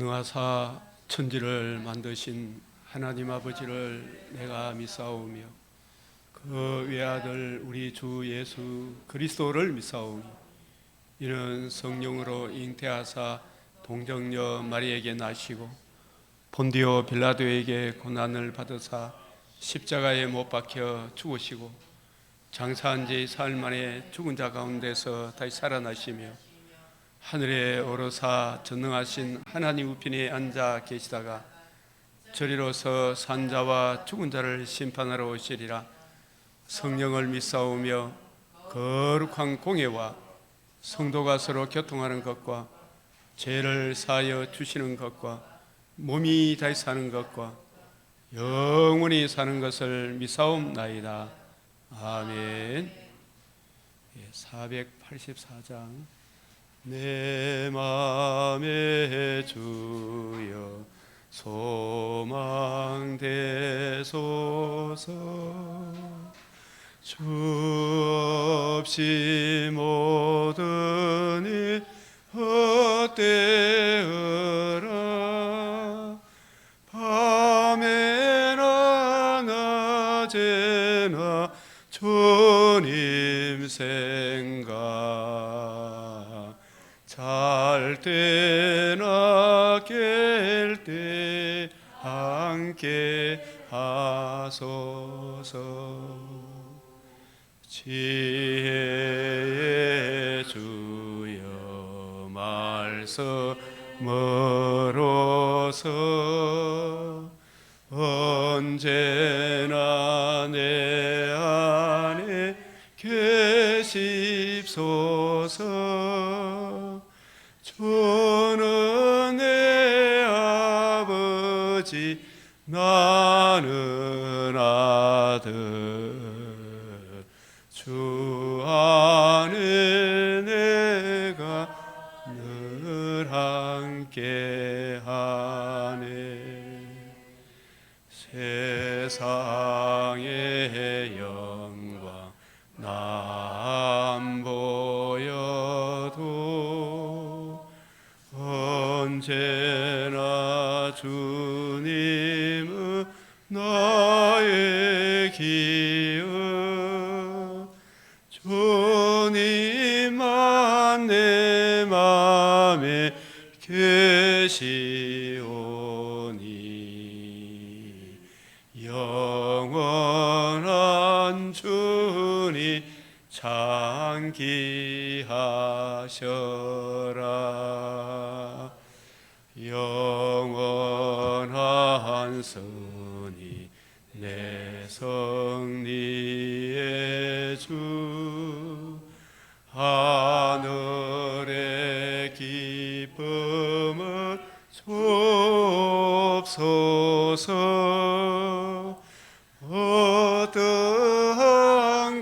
전능하사 천지를 만드신 하나님 아버지를 내가 믿사오며 그 외아들 우리 주 예수 그리스도를 믿사오니 이는 성령으로 잉태하사 동정녀 마리에게 나시고 본디오 빌라도에게 고난을 받으사 십자가에 못 박혀 죽으시고 장사한 지 사흘 만에 죽은 자 가운데서 다시 살아나시며 하늘에 오르사 전능하신 하나님 우편에 앉아 계시다가 저리로서 산자와 죽은 자를 심판하러 오시리라. 성령을 믿사오며 거룩한 공예와 성도가 서로 교통하는 것과 죄를 사하여 주시는 것과 몸이 다시 사는 것과 영원히 사는 것을 믿사옵나이다. 아멘. 484장. 내 맘에 주여 소망되소서. 주 없이 모든 일 헛되어라. 밤에나 낮에나 주님 생각, 잘 때나 깰 때 함께 하소서. 지혜의 주여 말씀으로서 언제나 내 안에 계십소서. 주는 내 아버지 나는 아들, 주 안에 내가 늘 함께하네. 세상의 영광 안 보여도 언제나 주님은 나의 기억, 주님만 내 맘에 계시오니 영원한 주님 장기하셔라. 영원한 선이 내 성리의 주, 하늘의 기쁨을 주옵소서. 어떠한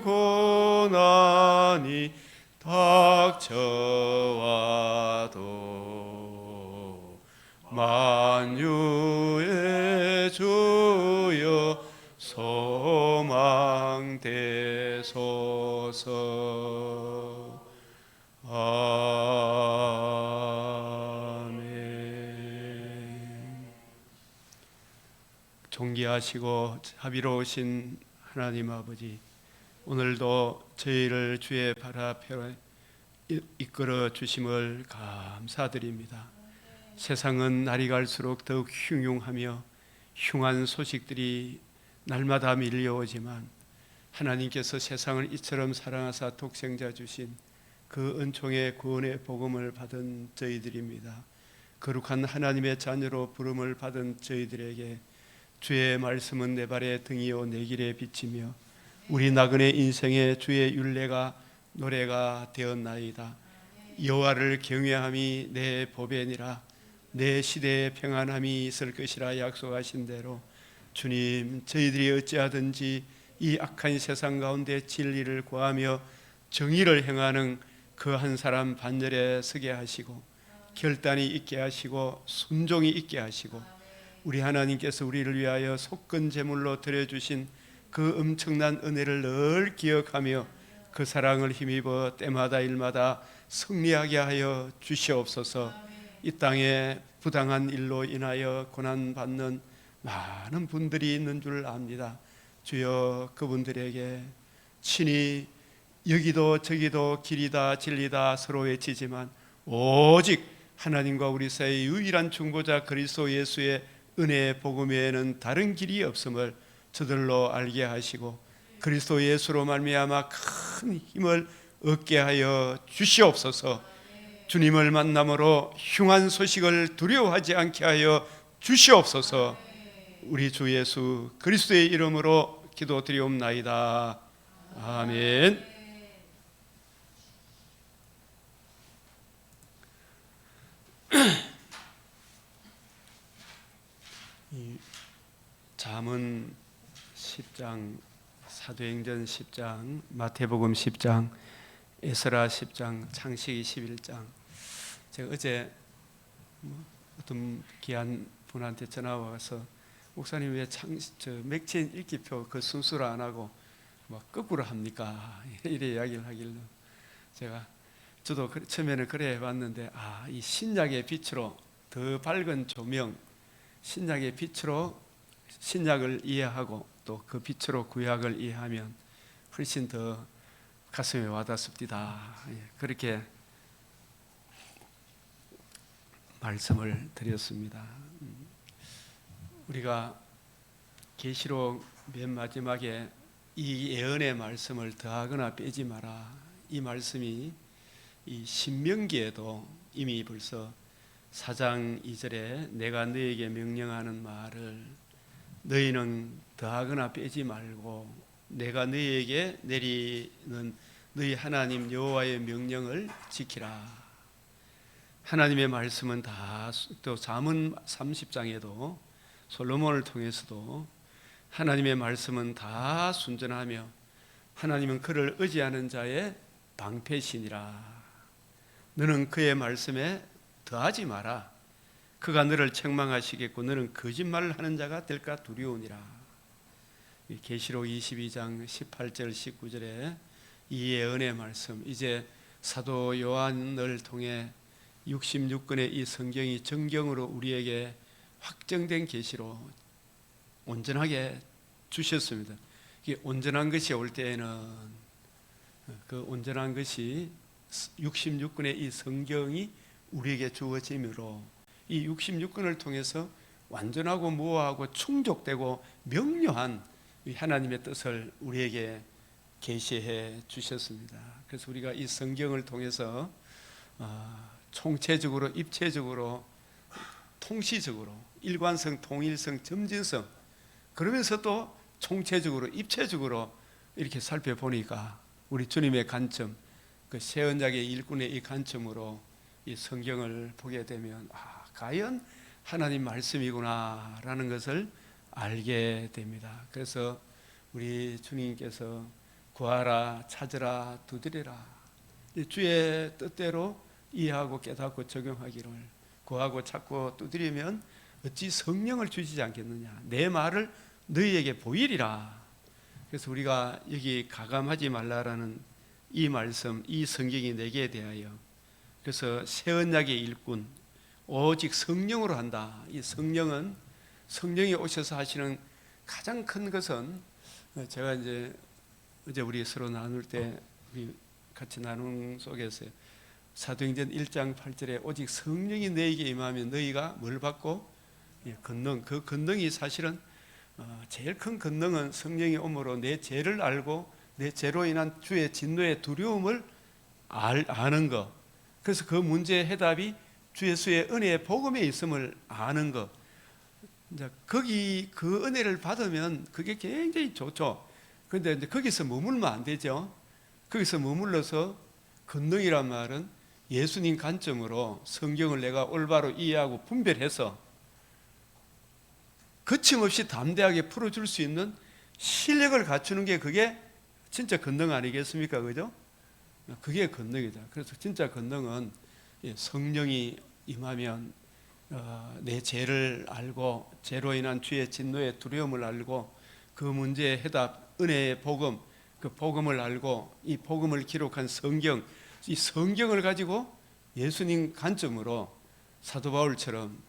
고난이 닥쳐와도 만유의 주여 소망되소서. 아멘. 존귀하시고 자비로우신 하나님 아버지, 오늘도 저희를 주의 발 앞에 이끌어 주심을 감사드립니다. 세상은 날이 갈수록 더욱 흉흉하며 흉한 소식들이 날마다 밀려오지만 하나님께서 세상을 이처럼 사랑하사 독생자 주신 그 은총의 구원의 복음을 받은 저희들입니다. 거룩한 하나님의 자녀로 부름을 받은 저희들에게 주의 말씀은 내 발의 등이요 내 길에 비치며 우리 나그네 인생의 주의 율례가 노래가 되었나이다. 여호와를 경외함이 내 보배니라. 내 시대에 평안함이 있을 것이라 약속하신 대로 주님, 저희들이 어찌하든지 이 악한 세상 가운데 진리를 구하며 정의를 행하는 그 한 사람 반열에 서게 하시고 결단이 있게 하시고 순종이 있게 하시고 우리 하나님께서 우리를 위하여 속건 제물로 드려주신 그 엄청난 은혜를 늘 기억하며 그 사랑을 힘입어 때마다 일마다 승리하게 하여 주시옵소서. 이 땅에 부당한 일로 인하여 고난받는 많은 분들이 있는 줄 압니다. 주여, 그분들에게 친히 여기도 저기도 길이다 진리다 서로 외치지만 오직 하나님과 우리 사이의 유일한 중보자 그리스도 예수의 은혜의 복음 외에는 다른 길이 없음을 저들로 알게 하시고 그리스도 예수로 말미암아 큰 힘을 얻게 하여 주시옵소서. 주님을 만남으로 흉한 소식을 두려워하지 않게 하여 주시옵소서. 우리 주 예수 그리스도의 이름으로 기도드리옵나이다. 아멘. 잠언 10장, 사도행전 10장, 마태복음 10장, 에스라 10장, 창세기 11장. 제가 어제 어떤 귀한 분한테 전화가 와서 목사님 왜 맥체인 읽기표 그 순서를 안 하고 막 거꾸로 합니까? 이래 이야기를 하길래 저도 처음에는 그래 해봤는데 이 신약의 빛으로 더 밝은 조명, 신약의 빛으로 신약을 이해하고 또 그 빛으로 구약을 이해하면 훨씬 더 가슴에 와닿습니다. 그렇게 말씀을 드렸습니다. 우리가 계시록 맨 마지막에 이 예언의 말씀을 더하거나 빼지 마라, 이 말씀이 이 신명기에도 이미 벌써 4장 2절에 내가 너에게 명령하는 말을 너희는 더하거나 빼지 말고 내가 너희에게 내리는 너희 하나님 여호와의 명령을 지키라. 하나님의 말씀은 다, 또 잠언 30장에도 솔로몬을 통해서도 하나님의 말씀은 다 순전하며 하나님은 그를 의지하는 자의 방패시니라. 너는 그의 말씀에 더하지 마라. 그가 너를 책망하시겠고 너는 거짓말을 하는 자가 될까 두려우니라. 계시록 22장 18절 19절에 이 예언의 말씀, 이제 사도 요한을 통해 66권의 이 성경이 정경으로 우리에게 확정된 계시로 온전하게 주셨습니다. 이게 온전한 것이 올 때에는 그 온전한 것이 66권의 이 성경이 우리에게 주어지므로 이 66권을 통해서 완전하고 무호하고 충족되고 명료한 하나님의 뜻을 우리에게 계시해 주셨습니다. 그래서 우리가 이 성경을 통해서 총체적으로, 입체적으로, 통시적으로, 일관성, 통일성, 점진성, 그러면서 또 총체적으로, 입체적으로 이렇게 살펴보니까 우리 주님의 관점, 그 새 언약의 일꾼의 이 관점으로 이 성경을 보게 되면 과연 하나님 말씀이구나라는 것을 알게 됩니다. 그래서 우리 주님께서 구하라, 찾으라, 두드리라, 주의 뜻대로 이해하고 깨닫고 적용하기를, 구하고 찾고 두드리면 어찌 성령을 주시지 않겠느냐, 내 말을 너희에게 보이리라. 그래서 우리가 여기 가감하지 말라라는 이 말씀, 이 성경이 내게 대하여, 그래서 새 언약의 일꾼 오직 성령으로 한다. 이 성령은, 성령이 오셔서 하시는 가장 큰 것은, 제가 이제 어제 우리 서로 나눌 때 우리 같이 나눔 속에서 사도행전 1장 8절에 오직 성령이 너에게 임하면 너희가 뭘 받고? 권능. 그 권능이 사실은 제일 큰 권능은 성령이 오므로 내 죄를 알고 내 죄로 인한 주의 진노의 두려움을 아는 것. 그래서 그 문제의 해답이 주 예수의 은혜의 복음에 있음을 아는 것. 이제 거기 그 은혜를 받으면 그게 굉장히 좋죠. 그런데 이제 거기서 머물면 안 되죠. 거기서 머물러서 권능이란 말은 예수님 관점으로 성경을 내가 올바로 이해하고 분별해서 거침없이 담대하게 풀어줄 수 있는 실력을 갖추는 게 그게 진짜 권능 아니겠습니까? 그죠? 그게 권능이다. 그래서 진짜 권능은 성령이 임하면 내 죄를 알고 죄로 인한 주의 진노의 두려움을 알고 그 문제의 해답, 은혜의 복음, 그 복음을 알고 이 복음을 기록한 성경, 이 성경을 가지고 예수님 관점으로 사도 바울처럼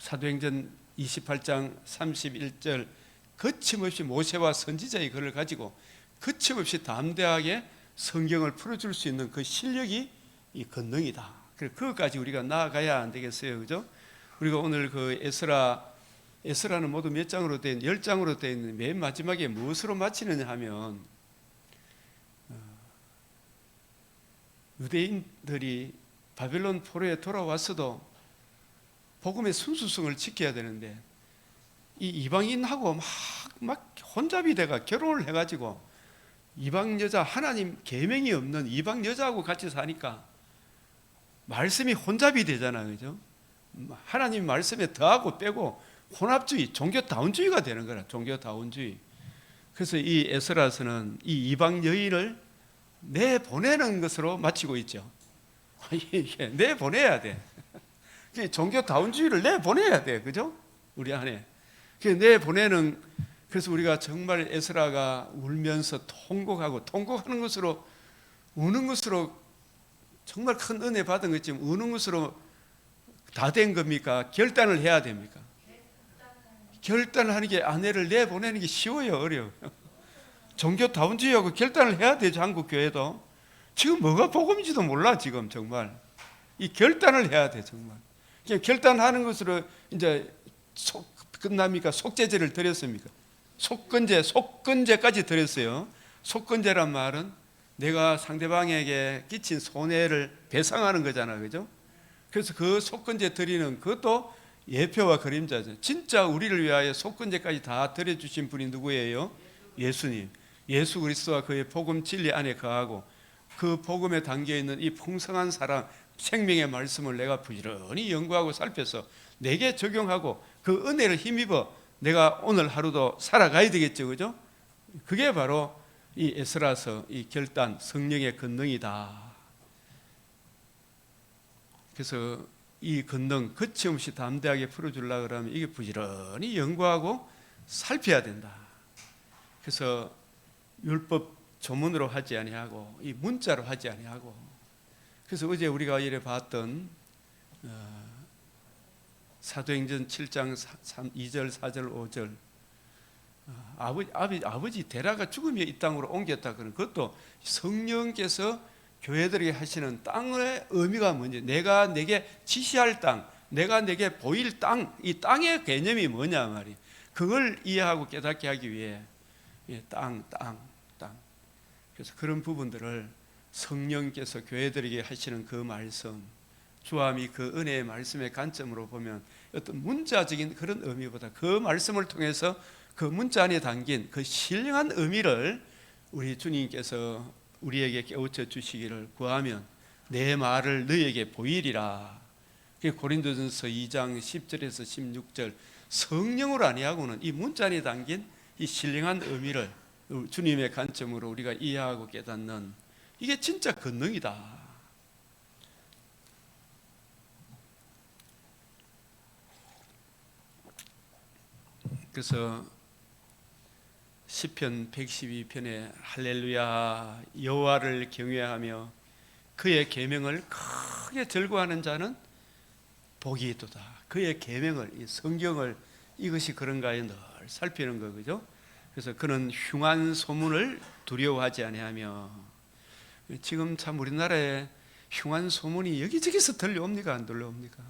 사도행전 28장 31절 거침없이 모세와 선지자의 글을 가지고 거침없이 담대하게 성경을 풀어줄 수 있는 그 실력이 이 권능이다. 그래서 그것까지 우리가 나아가야 안 되겠어요, 그죠? 우리가 오늘 그 에스라는 모두 몇 장으로 된 10장으로 되어 있는 맨 마지막에 무엇으로 마치느냐 하면 유대인들이 바벨론 포로에 돌아왔어도 복음의 순수성을 지켜야 되는데 이 이방인하고 막 혼잡이 돼가 결혼을 해가지고 이방 여자, 하나님 계명이 없는 이방 여자하고 같이 사니까 말씀이 혼잡이 되잖아, 그죠? 하나님 말씀에 더하고 빼고 혼합주의, 종교다운주의가 되는 거라. 종교다운주의. 그래서 이 에스라서는 이 이방 여인을 내보내는 것으로 마치고 있죠. 이게 내보내야 돼. 종교다운주의를 내보내야 돼, 그죠? 우리 안에. 내보내는. 그래서 우리가 정말 에스라가 울면서 통곡하는 것으로, 우는 것으로 정말 큰 은혜 받은 것지만 우는 것으로 다 된 겁니까? 결단을 해야 됩니까? 결단을 하는 게, 아내를 내보내는 게 쉬워요, 어려워요? 종교다운주의하고 결단을 해야 되죠. 한국 교회도 지금 뭐가 복음인지도 몰라. 지금 정말 이 결단을 해야 돼. 정말 그냥 결단하는 것으로 이제 끝납니까? 속죄제를 드렸습니까? 속건제까지 드렸어요. 속건제란 말은 내가 상대방에게 끼친 손해를 배상하는 거잖아, 그죠? 그래서 그 속건제 드리는 그것도 예표와 그림자죠. 진짜 우리를 위하여 속건제까지 다 드려주신 분이 누구예요? 예수님. 예수 그리스도와 그의 복음 진리 안에 거하고 그 복음에 담겨있는 이 풍성한 사랑, 생명의 말씀을 내가 부지런히 연구하고 살펴서 내게 적용하고 그 은혜를 힘입어 내가 오늘 하루도 살아가야 되겠죠, 그죠? 그게 바로 이 에스라서 이 결단, 성령의 권능이다. 그래서 이 권능 거침없이 담대하게 풀어주려고 그러면 이게 부지런히 연구하고 살펴야 된다. 그래서 율법 조문으로 하지 아니하고 이 문자로 하지 아니하고. 그래서 어제 우리가 이래 봤던 사도행전 7장 2절 4절 5절 아버지 데라가 죽으며 이 땅으로 옮겼다. 그런 그것도 성령께서 교회들에게 하시는 땅의 의미가 뭔지, 내가 내게 지시할 땅, 내가 내게 보일 땅, 이 땅의 개념이 뭐냐 말이. 그걸 이해하고 깨닫게 하기 위해 땅. 그래서 그런 부분들을 성령께서 교회들에게 하시는 그 말씀, 주함이 그 은혜의 말씀의 관점으로 보면 어떤 문자적인 그런 의미보다 그 말씀을 통해서 그 문자 안에 담긴 그 신령한 의미를 우리 주님께서 우리에게 깨우쳐 주시기를 구하면 내 말을 너희에게 보이리라. 고린도전서 2장 10절에서 16절 성령으로 아니하고는 이 문자 안에 담긴 이 신령한 의미를 주님의 관점으로 우리가 이해하고 깨닫는 이게 진짜 권능이다. 그래서 시편 112편에 할렐루야 여호와를 경외하며 그의 계명을 크게 즐거워하는 자는 복이 있도다. 그의 계명을, 이 성경을, 이것이 그런가에 늘 살피는 거, 그죠? 그래서 그는 흉한 소문을 두려워하지 아니하며. 지금 참 우리나라에 흉한 소문이 여기저기서 들려옵니까? 안 들려옵니까?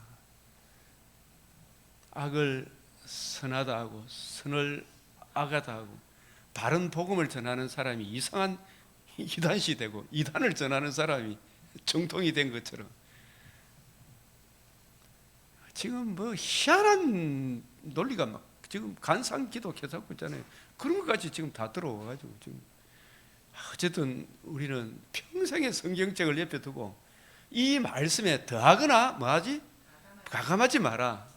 악을 선하다 하고 선을 악하다 하고 바른 복음을 전하는 사람이 이상한 이단시 되고 이단을 전하는 사람이 정통이 된 것처럼 지금 뭐 희한한 논리가 막 지금 간상기도 계속하고 있잖아요. 그런 것까지 지금 다 들어와가지고 지금 어쨌든 우리는 평생의 성경책을 옆에 두고 이 말씀에 더하거나 뭐하지? 가감하지 마라.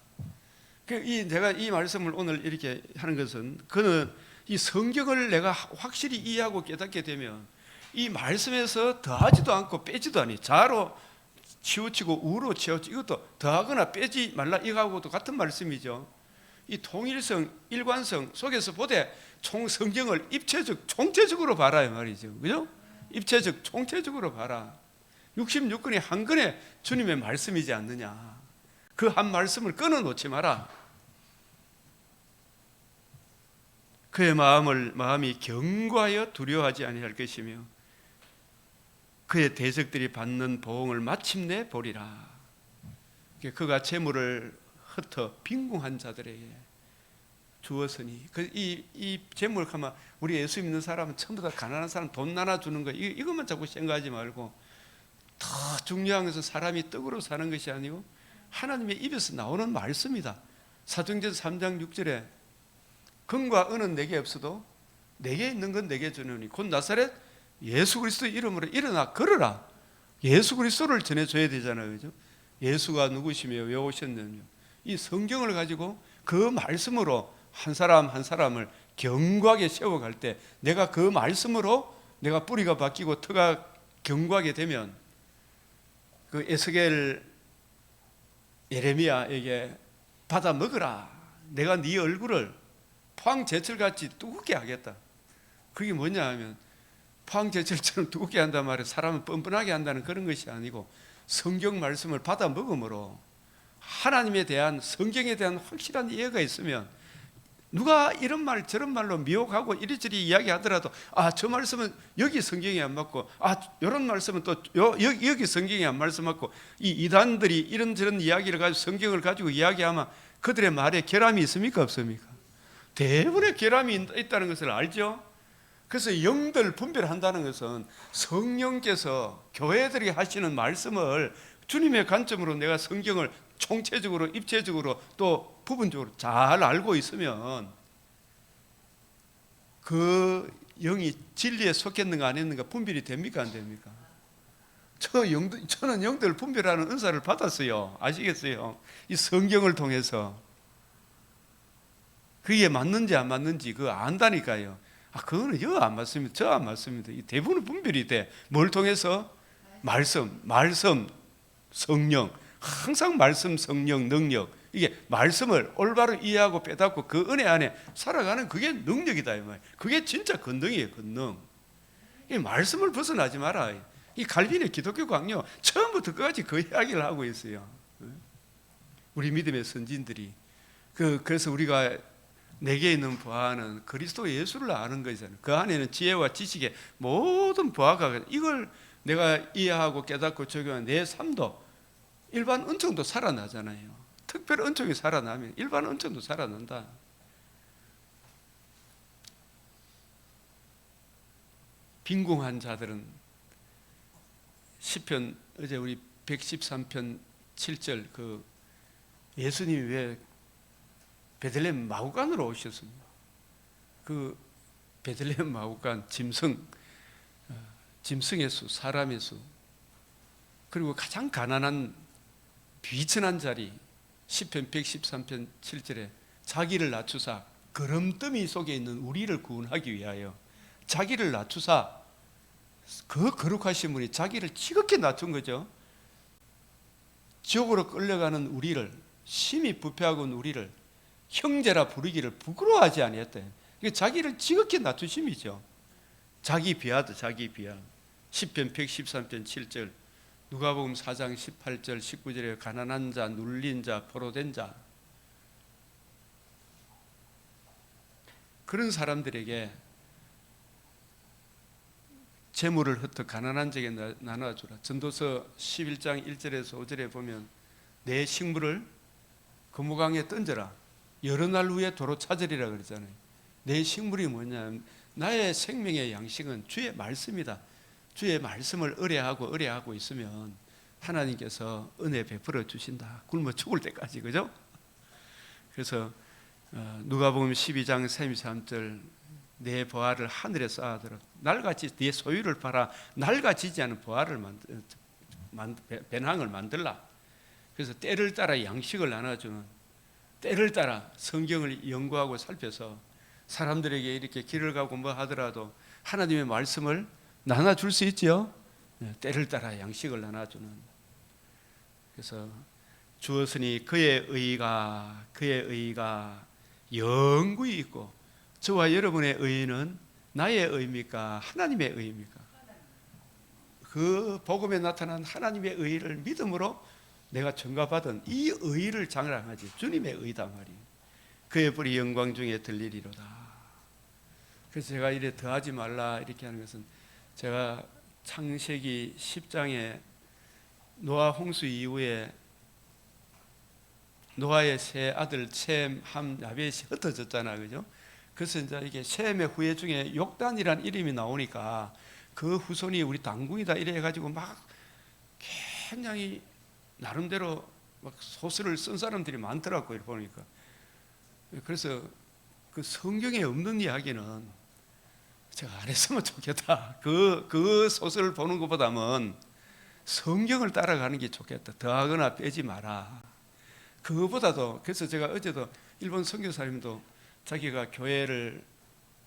내가 이 말씀을 오늘 이렇게 하는 것은 그는 이 성경을 내가 확실히 이해하고 깨닫게 되면 이 말씀에서 더하지도 않고 빼지도 않니. 자로 치우치고 우로 치우치고 이것도 더하거나 빼지 말라 이거하고도 같은 말씀이죠. 이 통일성, 일관성 속에서 보되 총 성경을 입체적, 총체적으로 봐라 이 말이죠. 그죠? 입체적, 총체적으로 봐라. 66권이 한 권의 주님의 말씀이지 않느냐. 그 한 말씀을 끊어놓지 마라. 그의 마음이 견고하여 두려워하지 아니할 것이며 그의 대적들이 받는 보응을 마침내 보리라. 그가 재물을 흩어 빈궁한 자들에게 주었으니 이 재물 하면 우리 예수 믿는 사람은 전부 다 가난한 사람 돈 나눠주는 거 이것만 자꾸 생각하지 말고 더 중요한 것은 사람이 떡으로 사는 것이 아니고 하나님의 입에서 나오는 말씀이다. 사도행전 3장 6절에 금과 은은 내게 없어도 내게 있는 건 내게 주노니 곧 나사렛 예수 그리스도 이름으로 일어나 걸어라. 예수 그리스도를 전해줘야 되잖아요, 그죠? 예수가 누구시며 왜 오셨느냐. 이 성경을 가지고 그 말씀으로 한 사람 한 사람을 견고하게 세워갈 때 내가 그 말씀으로 내가 뿌리가 바뀌고 터가 견고하게 되면 그 에스겔 예레미야에게 받아 먹으라. 내가 네 얼굴을 포항제철같이 두껍게 하겠다. 그게 뭐냐 하면 포항제철처럼 두껍게 한단 말이에요. 사람을 뻔뻔하게 한다는 그런 것이 아니고 성경 말씀을 받아 먹음으로 하나님에 대한 성경에 대한 확실한 이해가 있으면 누가 이런 말 저런 말로 미혹하고 이리저리 이야기하더라도 저 말씀은 여기 성경이 안 맞고 이런 말씀은 또 여기 성경이 안 맞고 이 이단들이 이런저런 이야기를 가지고 성경을 가지고 이야기하면 그들의 말에 결함이 있습니까 없습니까? 대부분의 결함이 있다는 것을 알죠. 그래서 영들 분별한다는 것은 성령께서 교회들이 하시는 말씀을 주님의 관점으로 내가 성경을 총체적으로 입체적으로 또 부분적으로 잘 알고 있으면 그 영이 진리에 속했는가 안 했는가 분별이 됩니까 안 됩니까? 저는 영들 분별하는 은사를 받았어요. 아시겠어요? 이 성경을 통해서 그게 맞는지 안 맞는지 그거 안다니까요. 그거는 여 안 맞습니다. 저 안 맞습니다. 대부분 분별이 돼. 뭘 통해서? 말씀, 성령. 항상 말씀, 성령, 능력. 이게 말씀을 올바로 이해하고 빼닫고 그 은혜 안에 살아가는 그게 능력이다 이 말. 그게 진짜 권능이에요, 권능. 이 말씀을 벗어나지 마라. 이 갈빈의 기독교 강요 처음부터 끝까지 그 이야기를 하고 있어요. 우리 믿음의 선진들이 그래서 우리가 내게 있는 보화는 그리스도 예수를 아는 것이잖아요. 그 안에는 지혜와 지식의 모든 보화가 이걸 내가 이해하고 깨닫고 적용한 내 삶도 일반 은총도 살아나잖아요. 특별 은총이 살아나면 일반 은총도 살아난다. 빈궁한 자들은 시편 어제 우리 113편 7절 그 예수님이 왜 베들레헴 마구간으로 오셨습니다. 그 베들레헴 마구간 짐승의 수, 사람의 수, 그리고 가장 가난한 비천한 자리 시편 113편 7절에 자기를 낮추사 거름더미 속에 있는 우리를 구원하기 위하여 자기를 낮추사 그 거룩하신 분이 자기를 지극히 낮춘 거죠. 지옥으로 끌려가는 우리를 심히 부패하고 있는 우리를 형제라 부르기를 부끄러워하지 아니했대. 자기를 지극히 낮추심이죠. 자기 비하도 자기 비하. 시편 113편 7절, 누가복음 4장 18절 19절에 가난한 자, 눌린 자, 포로된 자, 그런 사람들에게 재물을 흩어 가난한 자에게 나눠주라. 전도서 11장 1절에서 5절에 보면 내 식물을 금호강에 던져라. 여러 날 후에 도로 찾으리라 그러잖아요. 내 식물이 뭐냐면 나의 생명의 양식은 주의 말씀이다. 주의 말씀을 의뢰하고 있으면 하나님께서 은혜 베풀어 주신다. 굶어 죽을 때까지, 그죠? 그래서 누가복음 12장 33절 내 보화를 하늘에 쌓아두라. 날같이 네 소유를 팔아 날같이지 않은 보화를 배낭을 만들라. 그래서 때를 따라 양식을 나눠주는, 때를 따라 성경을 연구하고 살펴서 사람들에게 이렇게 길을 가고 뭐 하더라도 하나님의 말씀을 나눠줄 수 있지요. 때를 따라 양식을 나눠주는. 그래서 주었으니 그의 의가 영구히 있고 저와 여러분의 의는 나의 의입니까? 하나님의 의입니까? 그 복음에 나타난 하나님의 의를 믿음으로 내가 전가받은 이 의를 자랑하지. 주님의 의다 말이에요. 그의 불이 영광 중에 들리리로다. 그래서 제가 이래 더하지 말라 이렇게 하는 것은, 제가 창세기 10장에 노아 홍수 이후에 노아의 세 아들 셈, 함, 야벳이 흩어졌잖아, 그죠? 그래서 이제 이게 셈의 후예 중에 욕단이란 이름이 나오니까 그 후손이 우리 당군이다 이래 가지고 막 굉장히 나름대로 막 소설을 쓴 사람들이 많더라고요, 보니까. 그래서 그 성경에 없는 이야기는 제가 안 했으면 좋겠다. 그 소설을 보는 것보다는 성경을 따라가는 게 좋겠다. 더하거나 빼지 마라. 그거보다도. 그래서 제가 어제도 일본 선교사님도 자기가 교회를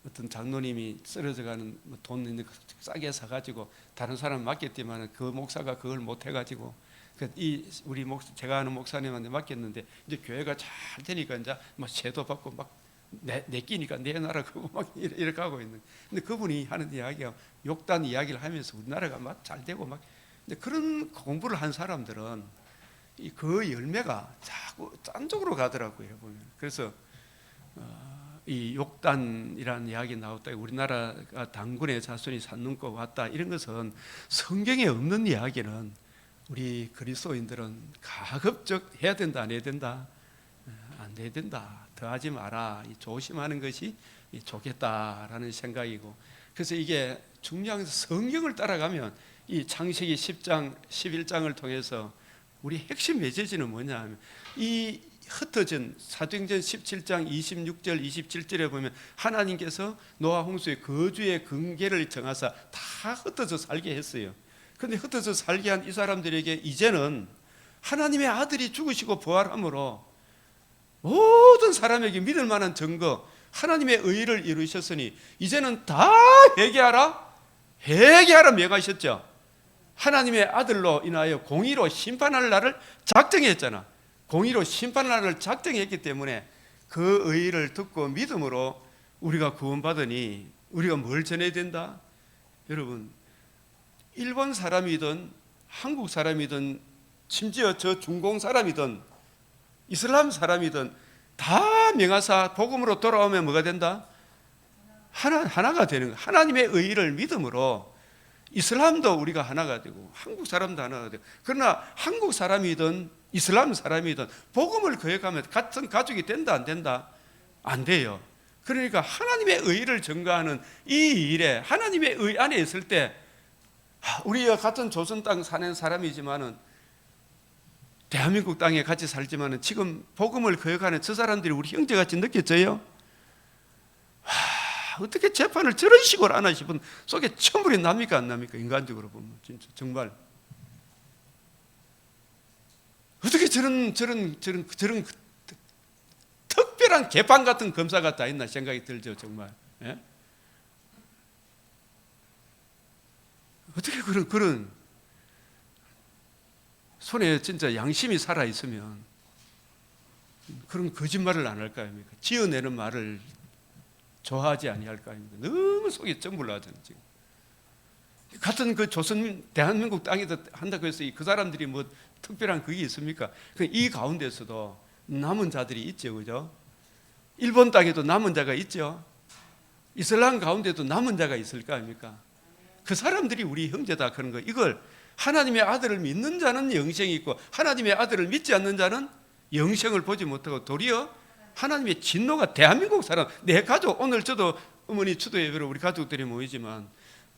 어떤 장로님이 쓰러져가는 돈 있는 거 싸게 사가지고 다른 사람 맡겼지만 그 목사가 그걸 못 해가지고 우리 제가 아는 목사님한테 맡겼는데 이제 교회가 잘 되니까 이제 막 세도 받고 막 내끼니까 내놔라 그거 막 이렇게 하고 있는. 근데 그분이 하는 이야기가 욕단 이야기를 하면서 우리나라가 막 잘 되고 막. 근데 그런 공부를 한 사람들은 그 열매가 자꾸 딴 쪽으로 가더라고요, 보면. 그래서 이 욕단이라는 이야기 나왔다. 우리나라가 당군의 자손이 산 넘고 왔다. 이런 것은 성경에 없는 이야기는 우리 그리스도인들은 가급적 해야 된다, 안 해야 된다? 안 해야 된다. 더하지 마라. 조심하는 것이 좋겠다라는 생각이고. 그래서 이게 중요한 것은 성경을 따라가면 이 창세기 10장, 11장을 통해서 우리 핵심 메시지는 뭐냐 하면, 이 흩어진 사도행전 17장 26절 27절에 보면 하나님께서 노아 홍수의 거주의 근계를 정하사 다 흩어져 살게 했어요. 그런데 흩어져 살게 한 이 사람들에게 이제는 하나님의 아들이 죽으시고 부활함으로 모든 사람에게 믿을 만한 증거, 하나님의 의를 이루셨으니 이제는 다 회개하라 명하셨죠. 하나님의 아들로 인하여 공의로 심판할 날을 작정했잖아. 공의로 심판할 날을 작정했기 때문에 그 의를 듣고 믿음으로 우리가 구원받으니 우리가 뭘 전해야 된다? 여러분, 일본 사람이든 한국 사람이든 심지어 저 중공 사람이든 이슬람 사람이든 다 명하사 복음으로 돌아오면 뭐가 된다? 하나가 되는 거야. 하나님의 의를 믿음으로 이슬람도 우리가 하나가 되고 한국 사람도 하나가 되고. 그러나 한국 사람이든 이슬람 사람이든 복음을 거역하면 같은 가족이 된다, 안 된다? 안 돼요. 그러니까 하나님의 의를 증거하는 이 일에 하나님의 의 안에 있을 때, 우리가 같은 조선 땅 사는 사람이지만은 대한민국 땅에 같이 살지만은 지금 복음을 거역하는 저 사람들이 우리 형제같이 느껴져요? 어떻게 재판을 저런 식으로 하나 싶은 속에 천불이 납니까, 안 납니까? 인간적으로 보면 진짜 정말 어떻게 저런 특별한 개판 같은 검사가 다 있나 생각이 들죠, 정말. 예? 어떻게 그런 손에 진짜 양심이 살아 있으면 그런 거짓말을 안 할까 합니까? 지어내는 말을 좋아하지 아니할까 합니까? 너무 속이 ጨ물나잖아요, 지금. 같은 그 조선 대한민국 땅에도 한다고 해서 그 사람들이 뭐 특별한 그게 있습니까? 이 가운데서도 남은 자들이 있죠, 그죠? 일본 땅에도 남은 자가 있죠. 이슬람 가운데도 남은 자가 있을 거 아닙니까? 그 사람들이 우리 형제다 그런 거. 이걸 하나님의 아들을 믿는 자는 영생이 있고 하나님의 아들을 믿지 않는 자는 영생을 보지 못하고 도리어 하나님의 진노가 대한민국 사람, 내 가족, 오늘 저도 어머니 추도 예배로 우리 가족들이 모이지만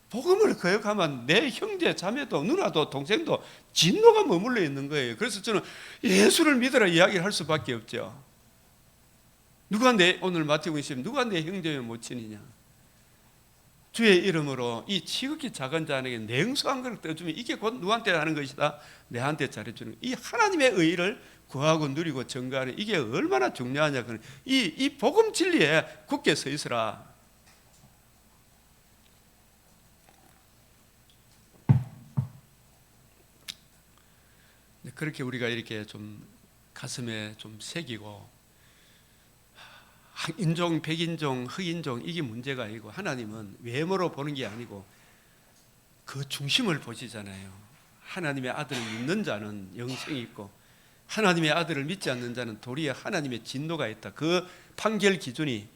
복음을 거역하면 내 형제, 자매도, 누나도, 동생도 진노가 머물러 있는 거예요. 그래서 저는 예수를 믿으라 이야기를 할 수밖에 없죠. 오늘 마태복음 10 누가 내 형제며 모친이냐? 주의 이름으로 이 지극히 작은 자에게 냉수한 것을 떠주면 이게 곧 누구한테 하는 것이다? 내한테 잘해주는, 이 하나님의 의를 구하고 누리고 증거하는 이게 얼마나 중요하냐. 이 복음 진리에 굳게 서 있으라. 그렇게 우리가 이렇게 좀 가슴에 좀 새기고, 인종, 백인종, 흑인종 이게 문제가 아니고 하나님은 외모로 보는 게 아니고 그 중심을 보시잖아요. 하나님의 아들을 믿는 자는 영생이 있고 하나님의 아들을 믿지 않는 자는 도리어 하나님의 진노가 있다. 그 판결 기준이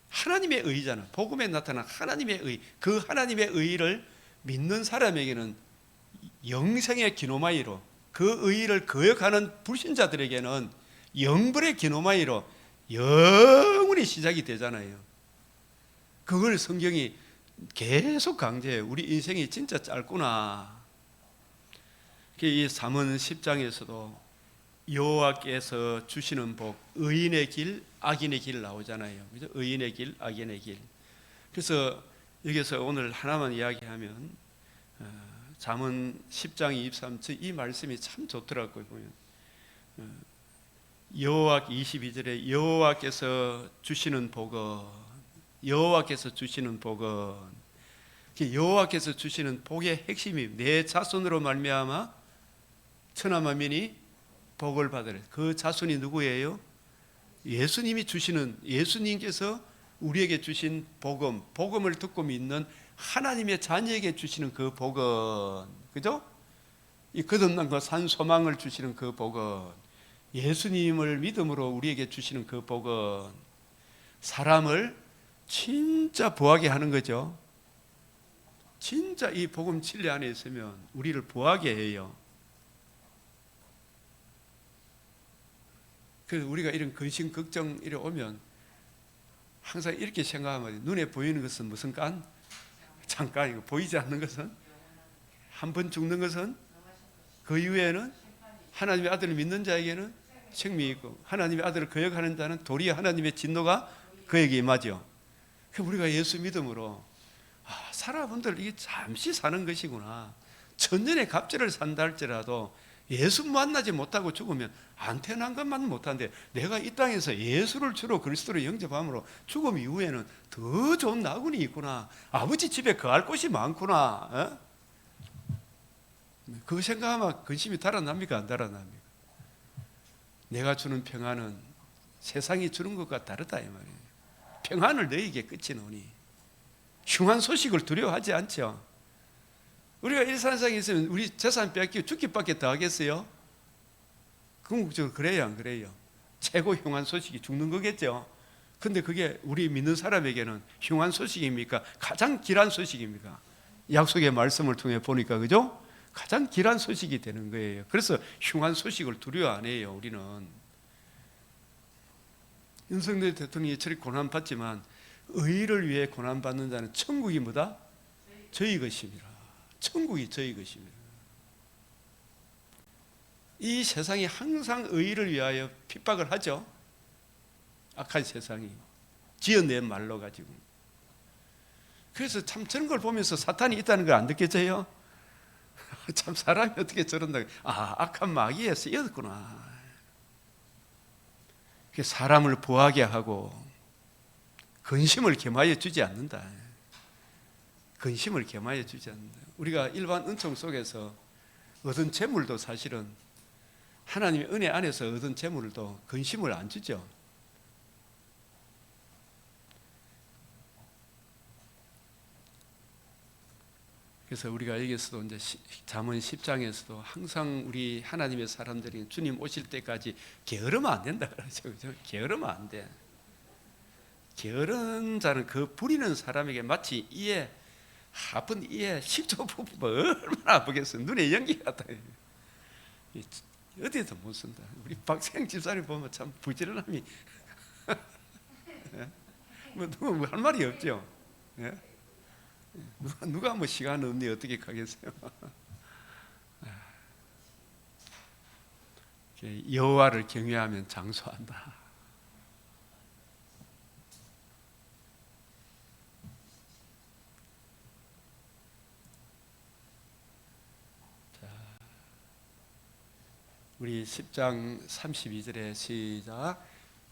하나님의 의잖아. 복음에 나타난 하나님의 의, 그 하나님의 의를 믿는 사람에게는 영생의 기노마이로, 그 의를 거역하는 불신자들에게는 영벌의 기노마이로 영원히 시작이 되잖아요. 그걸 성경이 계속 강조해요. 우리 인생이 진짜 짧구나. 이 잠언 10장에서도 여호와께서 주시는 복, 의인의 길, 악인의 길 나오잖아요. 그죠? 의인의 길, 악인의 길. 그래서 여기서 오늘 하나만 이야기하면 잠언 10장 23절 이 말씀이 참 좋더라고요. 보면 여호와 22절에 여호와께서 주시는 복은, 여호와께서 주시는 복은, 여호와께서 주시는 복의 핵심이 내 자손으로 말미암아 천하 만민이 복을 받으래. 그 자손이 누구예요? 예수님이 주시는, 예수님께서 우리에게 주신 복음, 복음을 듣고 믿는 하나님의 자녀에게 주시는 그 복은, 그죠? 이 거듭남과 산 소망을 주시는 그 복은, 예수님을 믿음으로 우리에게 주시는 그 복은 사람을 진짜 부하게 하는 거죠. 진짜 이 복음 진리 안에 있으면 우리를 부하게 해요. 그래서 우리가 이런 근심, 걱정 이래 오면 항상 이렇게 생각하면 눈에 보이는 것은 무슨 간? 잠깐이고, 보이지 않는 것은? 한 번 죽는 것은? 그 이후에는 하나님의 아들을 믿는 자에게는 생명이 있고, 하나님의 아들을 거역하는 자는 도리어 하나님의 진노가 그에게 임하죠. 우리가 예수 믿음으로 사람들 이게 잠시 사는 것이구나, 천년의 갑절을 산다 할지라도 예수 만나지 못하고 죽으면 안 태어난 것만 못한데 내가 이 땅에서 예수를 주로 그리스도를 영접함으로 죽음 이후에는 더 좋은 나군이 있구나, 아버지 집에 거할 곳이 많구나. 그 생각하면 근심이 달아납니까? 안 달아납니까? 내가 주는 평안은 세상이 주는 것과 다르다 이 말이에요. 평안을 너희에게 끝이노니 흉한 소식을 두려워하지 않죠. 우리가 일산상에 있으면 우리 재산 뺏기고 죽기밖에 더 하겠어요? 궁극적으로 그래요, 안 그래요? 최고 흉한 소식이 죽는 거겠죠. 근데 그게 우리 믿는 사람에게는 흉한 소식입니까? 가장 길한 소식입니까? 약속의 말씀을 통해 보니까, 그죠? 가장 길한 소식이 되는 거예요. 그래서 흉한 소식을 두려워 안 해요, 우리는. 윤석열 대통령이 저리 고난받지만 의를 위해 고난받는 자는 천국이 뭐다? 저희 것입니다. 천국이 저희 것입니다. 이 세상이 항상 의를 위하여 핍박을 하죠. 악한 세상이 지어낸 말로 가지고. 그래서 참 저런 걸 보면서 사탄이 있다는 걸 안 느껴져요? 참 사람이 어떻게 저런다. 악한 마귀에 쓰였구나. 사람을 부하게 하고 근심을 겸하여 주지 않는다. 근심을 겸하여 주지 않는다. 우리가 일반 은총 속에서 얻은 재물도 사실은 하나님의 은혜 안에서 얻은 재물도 근심을 안 주죠. 그래서 우리가 여기서도 이제 잠언 10장에서도 항상 우리 하나님의 사람들이 주님 오실 때까지 게으르면 안 된다 그러죠. 게으르면 안 돼. 게으른 자는 그 부리는 사람에게 마치 이에 아픈 이에 식초 부으면 얼마나 아프겠어요. 눈에 연기가 다 어디에도 못 쓴다. 우리 박세영 집사님 보면 참 부지런함이 뭐 할 말이 없죠. 예? 누가 뭐 시간 없니 어떻게 가겠어요? 여호와를 경외하면 장수한다. 자, 우리 10장 32절에 시작.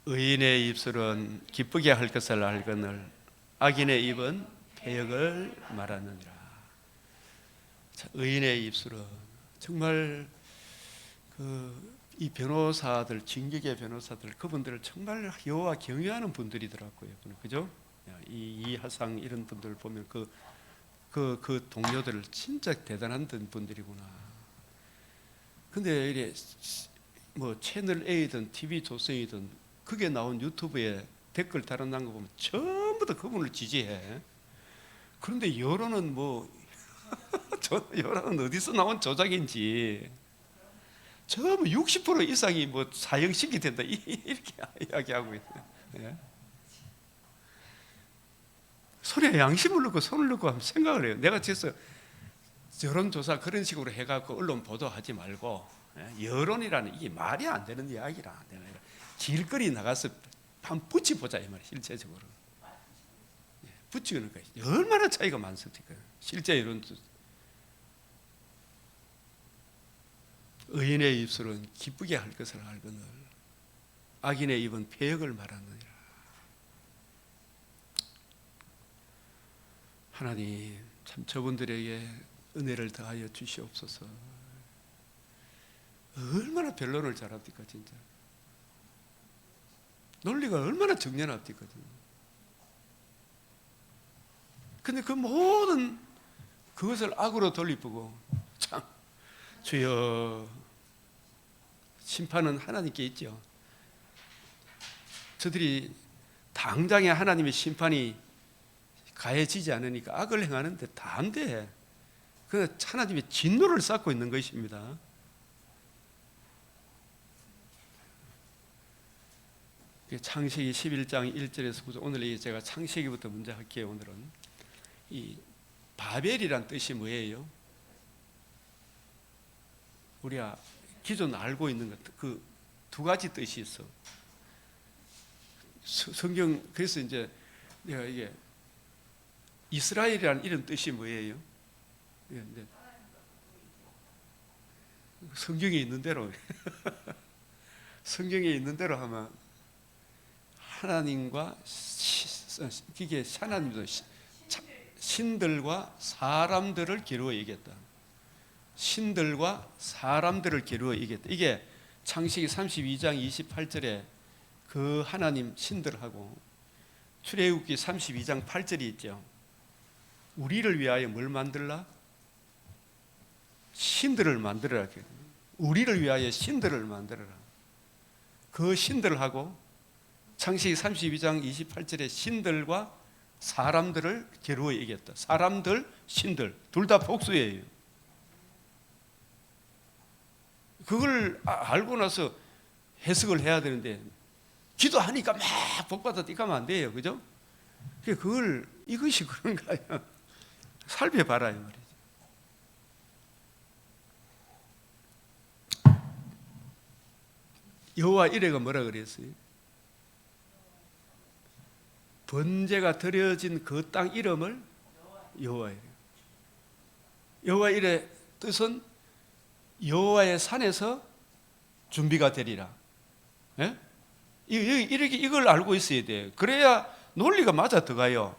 의인의 입술은 기쁘게 할 것을 알거늘 악인의 입은 폐역을 말하느니라. 자, 의인의 입술은 정말 이 변호사들, 진격의 변호사들, 그분들을 정말 여호와 경외하는 분들이더라고요. 그죠? 이하상 이런 분들 보면 그 동료들을 진짜 대단한 분들이구나. 근데 이래 뭐 채널 A든 TV 조선이든 그게 나온 유튜브에 댓글 달아난 거 보면 전부 다 그분을 지지해. 그런데 여론은 뭐 여론은 어디서 나온 조작인지 전부 60% 이상이 뭐 사형시키 된다 이렇게 이야기하고 있어요. 예? 손에 양심을 넣고 손을 넣고 한번 생각을 해요. 내가 그래서 여론조사 그런 식으로 해갖고 언론 보도하지 말고, 여론이라는 이게 말이 안 되는 이야기라. 내가 길거리 나가서 한번 붙여보자 이 말이야. 실제적으로 붙이는 거야. 얼마나 차이가 많습니까? 실제 여론. 의인의 입술은 기쁘게 할 것을 알거늘 악인의 입은 패역을 말하느니라. 하나님 참 저분들에게 은혜를 더하여 주시옵소서. 얼마나 변론을 잘합니까 진짜. 논리가 얼마나 정연합니까. 근데 그 모든 그것을 악으로 돌리고 참 주여 심판은 하나님께 있죠. 저들이 당장에 하나님의 심판이 가해지지 않으니까 악을 행하는데 다 안 돼. 그 하나님의 진노를 쌓고 있는 것입니다. 창세기 11장 1절에서 9절, 오늘 제가 창세기부터 먼저 할게요. 오늘은 이 바벨이란 뜻이 뭐예요? 우리가 기존 알고 있는 것, 그 두 가지 뜻이 있어. 성경, 그래서 이제 내가 이게 이스라엘이라는 이런 뜻이 뭐예요? 성경에 있는 대로 성경에 있는 대로 하면 하나님과 이게 하나님도 신들과 사람들을 기르어 이겼다. 신들과 사람들을 기르어 이겼다. 이게 창세기 32장 28절에 그 하나님 신들하고 출애굽기 32장 8절이 있죠. 우리를 위하여 뭘 만들라? 신들을 만들어라. 우리를 위하여 신들을 만들어라. 그 신들하고 창세기 32장 28절에 신들과 사람들을 기르어 이겼다. 사람들, 신들 둘 다 복수예요. 그걸 알고 나서 해석을 해야 되는데 기도하니까 막 복받았다 이거 하면 안 돼요. 그죠? 그걸 이것이 그런가요? 살펴봐라 이 말이죠. 여호와 이레가 뭐라 그랬어요? 번제가 드려진 그 땅 이름을 여호와 이레. 여호와 이레 뜻은 여호와의 산에서 준비가 되리라. 예? 이렇게 이걸 알고 있어야 돼. 그래야 논리가 맞아 들어가요.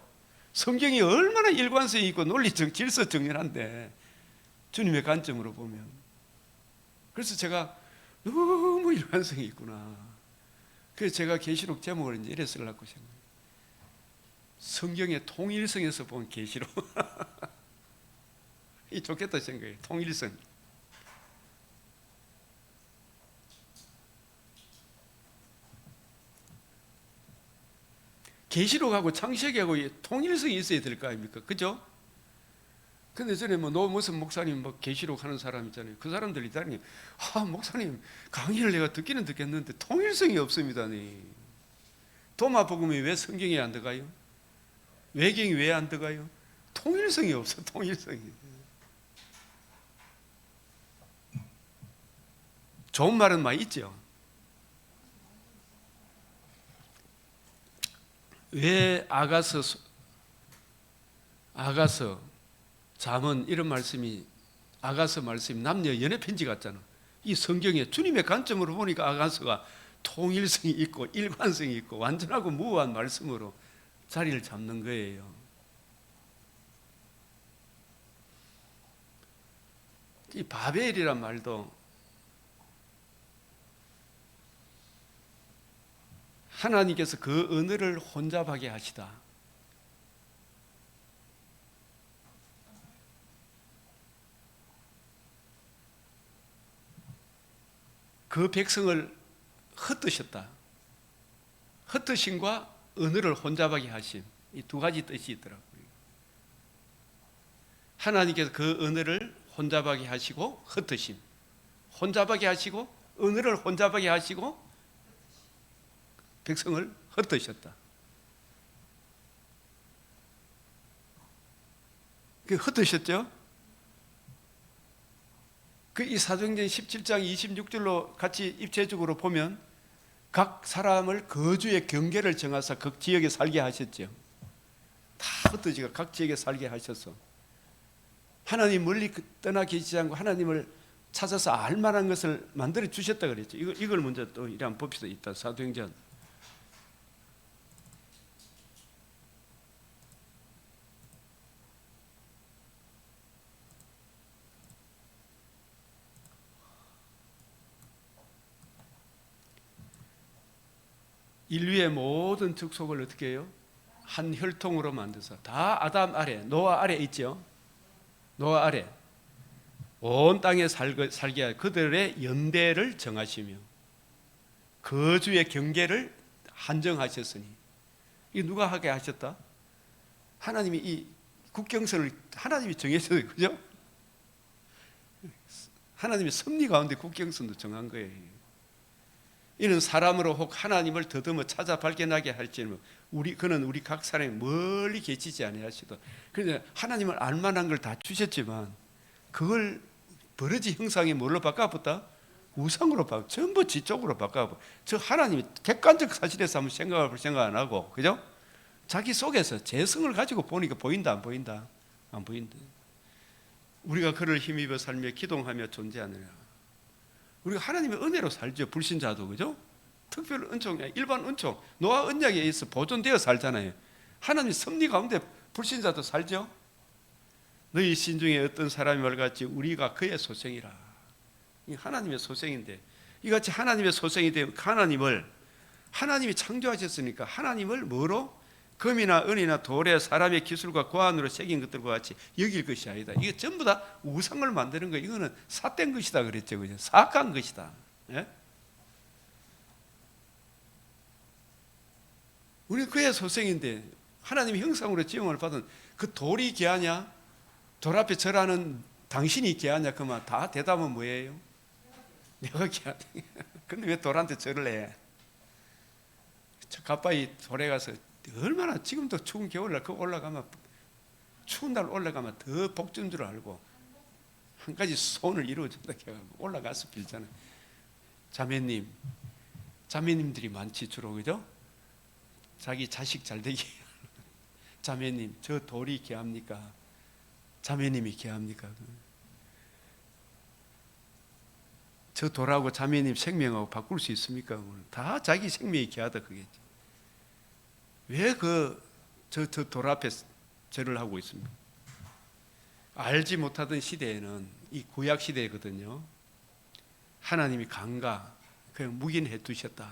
성경이 얼마나 일관성이 있고 논리적 질서 정연한데 주님의 관점으로 보면. 그래서 제가 너무 일관성이 있구나. 그래서 제가 계시록 제목을 이제 이래 쓰려고 생각해요. 성경의 통일성에서 본 계시록. 이 좋겠다 생각해요. 통일성. 계시록하고 창세기하고 통일성이 있어야 될 거 아닙니까? 그죠? 근데 전에 뭐 노무슨 목사님 뭐 계시록 하는 사람 있잖아요. 그 사람들 있다니, 목사님 강의를 내가 듣기는 듣겠는데 통일성이 없습니다. 도마복음이 왜 성경에 안 들어가요? 외경이 왜 안 들어가요? 통일성이 없어. 통일성이. 좋은 말은 많이 있죠. 왜 아가서, 잠언 이런 말씀이, 아가서 말씀이 남녀 연애 편지 같잖아. 이 성경에 주님의 관점으로 보니까 아가서가 통일성이 있고 일관성이 있고 완전하고 무한 말씀으로 자리를 잡는 거예요. 이 바벨이란 말도 하나님께서 그 언어를 혼잡하게 하시다. 그 백성을 흩으셨다. 흩으심과 언어를 혼잡하게 하심, 이 두 가지 뜻이 있더라고요. 하나님께서 그 언어를 혼잡하게 하시고 흩으심, 혼잡하게 하시고 언어를 혼잡하게 하시고 백성을 흩으셨다. 그 흩으셨죠? 그 이 사도행전 17장 26절로 같이 입체적으로 보면 각 사람을 거주의 경계를 정하사 그 지역에 살게 하셨죠. 다 흩어지고 각 지역에 살게 하셔서 하나님 멀리 떠나 계시지 않고 하나님을 찾아서 알만한 것을 만들어 주셨다 그랬죠. 이걸 먼저 또 이래 한번 봅시다. 이따 사도행전 인류의 모든 축속을 어떻게 해요? 한 혈통으로 만들어서 다 아담 아래, 노아 아래 있죠. 노아 아래 온 땅에 살게 할 그들의 연대를 정하시며 거주의 경계를 한정하셨으니, 이 누가 하게 하셨다? 하나님이 이 국경선을 하나님이 정했어요. 그죠? 하나님의 섭리 가운데 국경선도 정한 거예요. 이는 사람으로 혹 하나님을 더듬어 찾아 발견하게 할지는 그는 우리 각 사람이 멀리 계시지 아니하시도. 그런데 하나님을 알만한 걸 다 주셨지만 그걸 버러지 형상이 뭘로 바꿔봤다? 우상으로 바꿔, 전부 지쪽으로 바꿔봐. 저 하나님이 객관적 사실에서 한번 생각 안 하고, 그죠? 자기 속에서 재성을 가지고 보니까 보인다, 안 보인다? 안 보인다. 우리가 그를 힘입어 살며 기동하며 존재하느냐. 우리가 하나님의 은혜로 살죠. 불신자도, 그죠? 특별 은총, 일반 은총, 노아 언약에 의해서 보존되어 살잖아요. 하나님 섭리 가운데 불신자도 살죠. 너희 신 중에 어떤 사람이 말같이 우리가 그의 소생이라. 이 하나님의 소생인데, 이같이 하나님의 소생이 되면 하나님이 창조하셨으니까 하나님을 뭐로? 금이나 은이나 돌에 사람의 기술과 고안으로 새긴 것들과 같이 여길 것이 아니다. 이게 전부 다 우상을 만드는 거. 이거는 삿된 것이다 그랬죠, 그죠? 사악한 것이다. 예? 우리는 그의 소생인데 하나님의 형상으로 지음을 받은 그 돌이 귀하냐? 돌 앞에 절하는 당신이 귀하냐? 그만 다 대답은 뭐예요? 내가 귀하다. 근데 왜 돌한테 절을 해? 저 가빠이 돌에 가서 얼마나 지금도 추운 겨울날 그 올라가면 추운 날 올라가면 더 복준 줄 알고 한 가지 소원을 이루어준다 해가지고 올라가서 빌잖아요. 자매님들이 많지 주로, 그죠? 자기 자식 잘 되게 자매님 저 돌이 귀합니까? 자매님이 귀합니까? 저 돌하고 자매님 생명하고 바꿀 수 있습니까? 다 자기 생명이 귀하다 그겠죠. 왜 저 돌 앞에 절을 하고 있습니까? 알지 못하던 시대에는, 이 구약 시대거든요, 하나님이 그냥 묵인해 두셨다.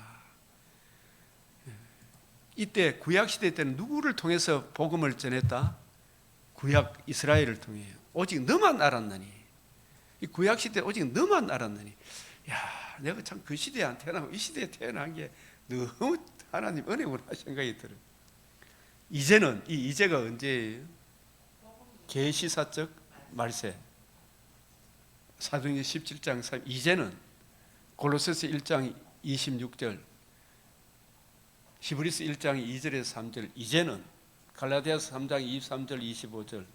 이때 구약 시대 때는 누구를 통해서 복음을 전했다? 구약 이스라엘을 통해. 오직 너만 알았느니. 이 구약 시대 오직 너만 알았느니. 야, 내가 참 그 시대에 안 태어나고 이 시대에 태어난 게 너무 하나님 은혜구나 생각이 들어요. 이제는, 이 이제가 언제예요? 계시사적 말세. 사도행전 17장 3. 이제는 골로새서 1장 26절, 히브리서 1장 2절에서 3절. 이제는 갈라디아서 3장 23절 25절.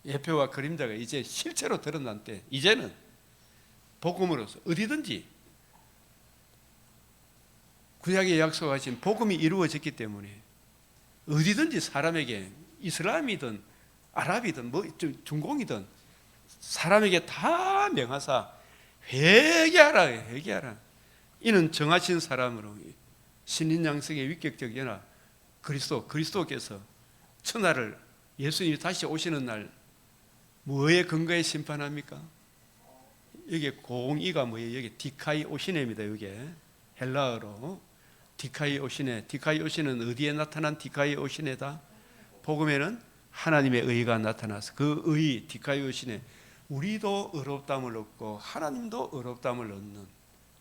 예표와 그림자가 이제 실제로 드러난 때, 이제는 복음으로서 어디든지 구약에 약속하신 복음이 이루어졌기 때문에 어디든지 사람에게, 이슬람이든 아랍이든 중공이든 사람에게 다 명하사 회개하라. 이는 정하신 사람으로 신인양성의 위격적 연합 그리스도께서 천하를, 예수님이 다시 오시는 날 뭐에 근거해 심판합니까? 여기 공의가 뭐예요? 여기 디카이오시네입니다. 여기 헬라어로 디카이오시네는 어디에 나타난 디카이오시네다? 복음에는 하나님의 의가 나타나서 그 의 디카이오시네, 우리도 의롭다함을 얻고 하나님도 의롭다함을 얻는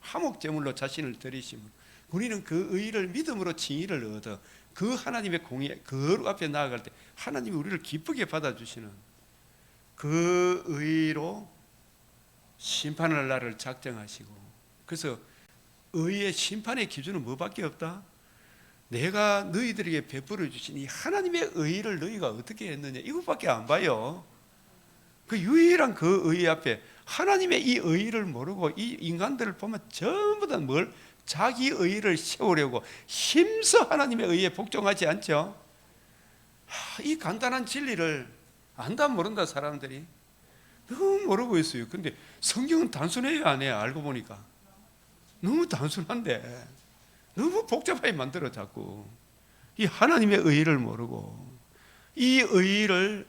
화목제물로 자신을 드리심으로 우리는 그 의를 믿음으로 칭의를 얻어 그 하나님의 공의 거룩 앞에 나아갈 때 하나님이 우리를 기쁘게 받아주시는 그 의로 심판할 날을 작정하시고, 그래서 의의 심판의 기준은 뭐밖에 없다? 내가 너희들에게 베풀어 주신 이 하나님의 의를 너희가 어떻게 했느냐, 이것밖에 안 봐요. 그 유일한 그 의 앞에 하나님의 이 의를 모르고 이 인간들을 보면 전부 다 뭘? 자기 의를 세우려고 힘써 하나님의 의에 복종하지 않죠. 이 간단한 진리를 안다 모른다 사람들이 너무 모르고 있어요. 근데 성경은 단순해요, 안 해요? 알고 보니까 너무 단순한데 너무 복잡하게 만들어 자꾸. 이 하나님의 의를 모르고 이 의를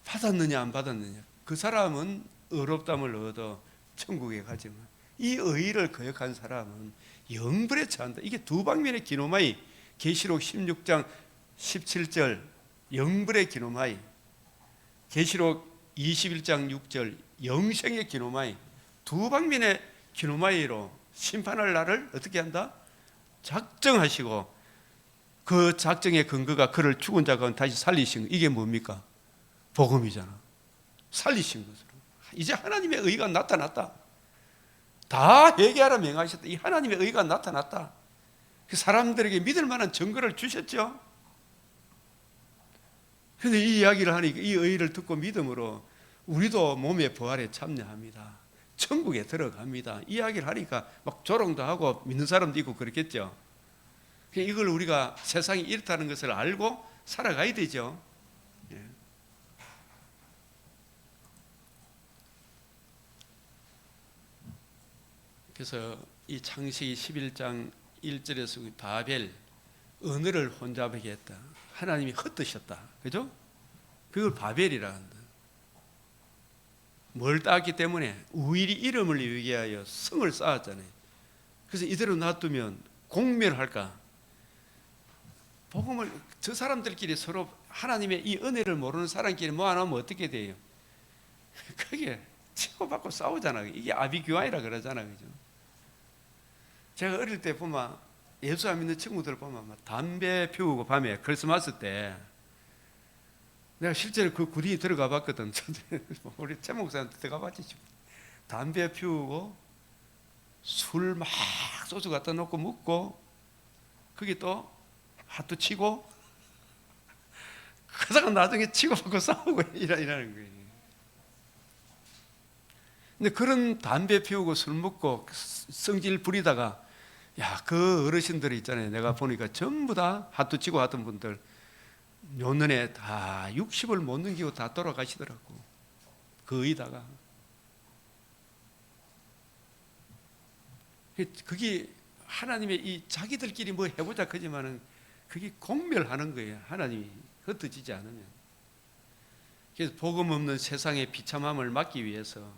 받았느냐 안 받았느냐, 그 사람은 의롭다함을 얻어 천국에 가지만 이 의를 거역한 사람은 영불에 처한다. 이게 두 방면의 기노마이, 계시록 16장 17절 영불의 기노마이, 계시록 21장 6절 영생의 기노마이, 두 방면의 기노마이로 심판할 날을 어떻게 한다? 작정하시고 그 작정의 근거가 그를 죽은 자 가운데 다시 살리신 거. 이게 뭡니까? 복음이잖아. 살리신 것으로 이제 하나님의 의가 나타났다. 다 회개하라 명하셨다. 이 하나님의 의가 나타났다. 그 사람들에게 믿을 만한 증거를 주셨죠. 그런데 이 이야기를 하니까 이 의를 듣고 믿음으로 우리도 몸의 부활에 참여합니다. 천국에 들어갑니다. 이야기를 하니까 막 조롱도 하고 믿는 사람도 있고 그렇겠죠. 이걸 우리가 세상이 이렇다는 것을 알고 살아가야 되죠. 그래서 이 창세기 11장 1절에서 바벨 언어를 혼잡하게 했다. 하나님이 헛드셨다. 그죠? 그걸 바벨이라 한다. 뭘 따왔기 때문에 우일이 이름을 위하여 성을 쌓았잖아요. 그래서 이대로 놔두면 공멸할까? 복음을 저 사람들끼리 서로 하나님의 이 은혜를 모르는 사람끼리 모아놓으면 어떻게 돼요? 그게 치고받고 싸우잖아요. 이게 아비규환이라 그러잖아요. 그죠? 제가 어릴 때 보면 예수 안 믿는 친구들 보면 막 담배 피우고 밤에 크리스마스 때 내가 실제로 그 구리에 들어가 봤거든. 우리 최 목사한테 들어가 봤지. 담배 피우고 술 막 소주 갖다 놓고 먹고 거기 또 하도 치고 그러다가 나중에 치고받고 싸우고 이러는 거예요. 근데 그런 담배 피우고 술 먹고 성질 부리다가 그 어르신들이 있잖아요. 내가 보니까 전부 다 하도 치고 하던 분들 요년에 다 60을 못 넘기고 다 돌아가시더라고. 그 의다가 그게 하나님의 이 자기들끼리 뭐 해보자 그지만은 그게 공멸하는 거예요. 하나님이 흩어지지 않으면. 그래서 복음 없는 세상의 비참함을 막기 위해서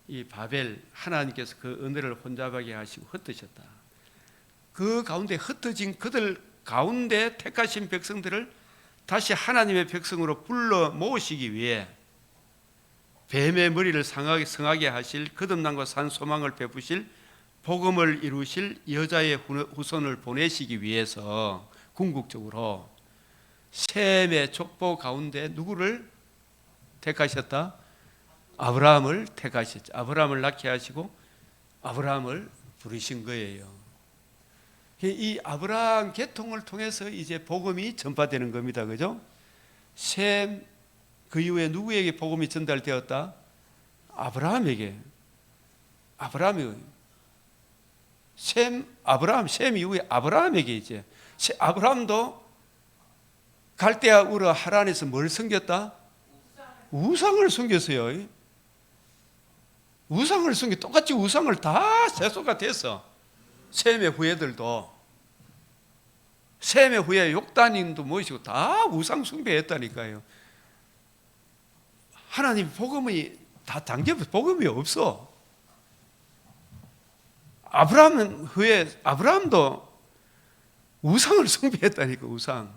이 바벨 하나님께서 그 언어를 혼잡하게 하시고 흩으셨다. 그 가운데 흩어진 그들 가운데 택하신 백성들을 다시 하나님의 백성으로 불러 모으시기 위해 뱀의 머리를 성하게 하실 거듭남과 산 소망을 베푸실 복음을 이루실 여자의 후손을 보내시기 위해서 궁극적으로 셈의 족보 가운데 누구를 택하셨다? 아브라함을 택하셨죠. 아브라함을 낳게 하시고 아브라함을 부르신 거예요. 이 아브라함 계통을 통해서 이제 복음이 전파되는 겁니다. 그죠? 셈 그 이후에 누구에게 복음이 전달되었다? 아브라함에게. 아브라함이 셈 이후에 아브라함에게 이제 아브라함도 갈대아 우르 하란에서 뭘 섬겼다? 우상을 섬겼어요. 우상을 섬겨 똑같이 우상을 다 세속화 됐어. 셈의 후예들도 셈의 후예 욕단님도 모시고 다 우상 숭배했다니까요. 하나님 복음이 다 당겨 복음이 없어. 아브라함 후에 아브라함도 우상을 숭배했다니까. 우상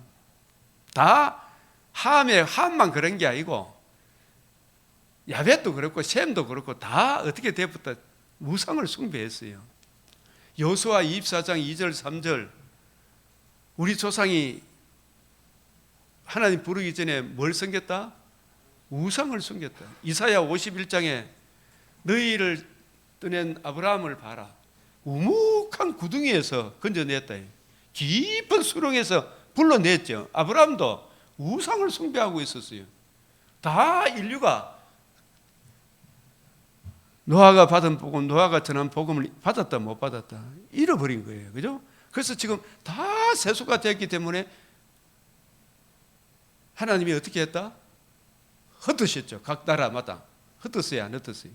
다 함만 그런 게 아니고 야벳도 그렇고 셈도 그렇고 다 어떻게 되었다? 우상을 숭배했어요. 여호수아 24장 2절 3절 우리 조상이 하나님 부르기 전에 뭘 섬겼다? 우상을 섬겼다. 이사야 51장에 너희를 떠낸 아브라함을 봐라. 우묵한 구덩이에서 건져냈다. 깊은 수렁에서 불러냈죠. 아브라함도 우상을 숭배하고 있었어요. 다 인류가 노아가 받은 복음, 노아가 전한 복음을 받았다 못 받았다 잃어버린 거예요. 그죠? 그래서 지금 다 세수가 됐기 때문에 하나님이 어떻게 했다? 흩으셨죠. 각 나라마다 흩었어요, 안 흩었어요?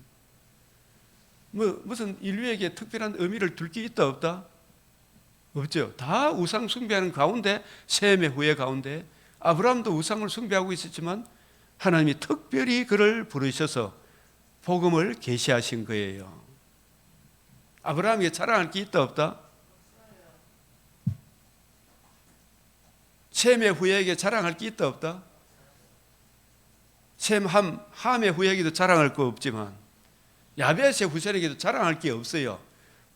무슨 인류에게 특별한 의미를 둘 게 있다 없다? 없죠. 다 우상 숭배하는 가운데, 셈의 후예 가운데 아브라함도 우상을 숭배하고 있었지만 하나님이 특별히 그를 부르셔서 복음을 계시하신 거예요. 아브라함에게 자랑할 게 있다 없다? 셈의 후예에게 자랑할 게 있다 없다? 셈, 함의 후예에게도 자랑할 거 없지만 야벳의 후손에게도 자랑할 게 없어요.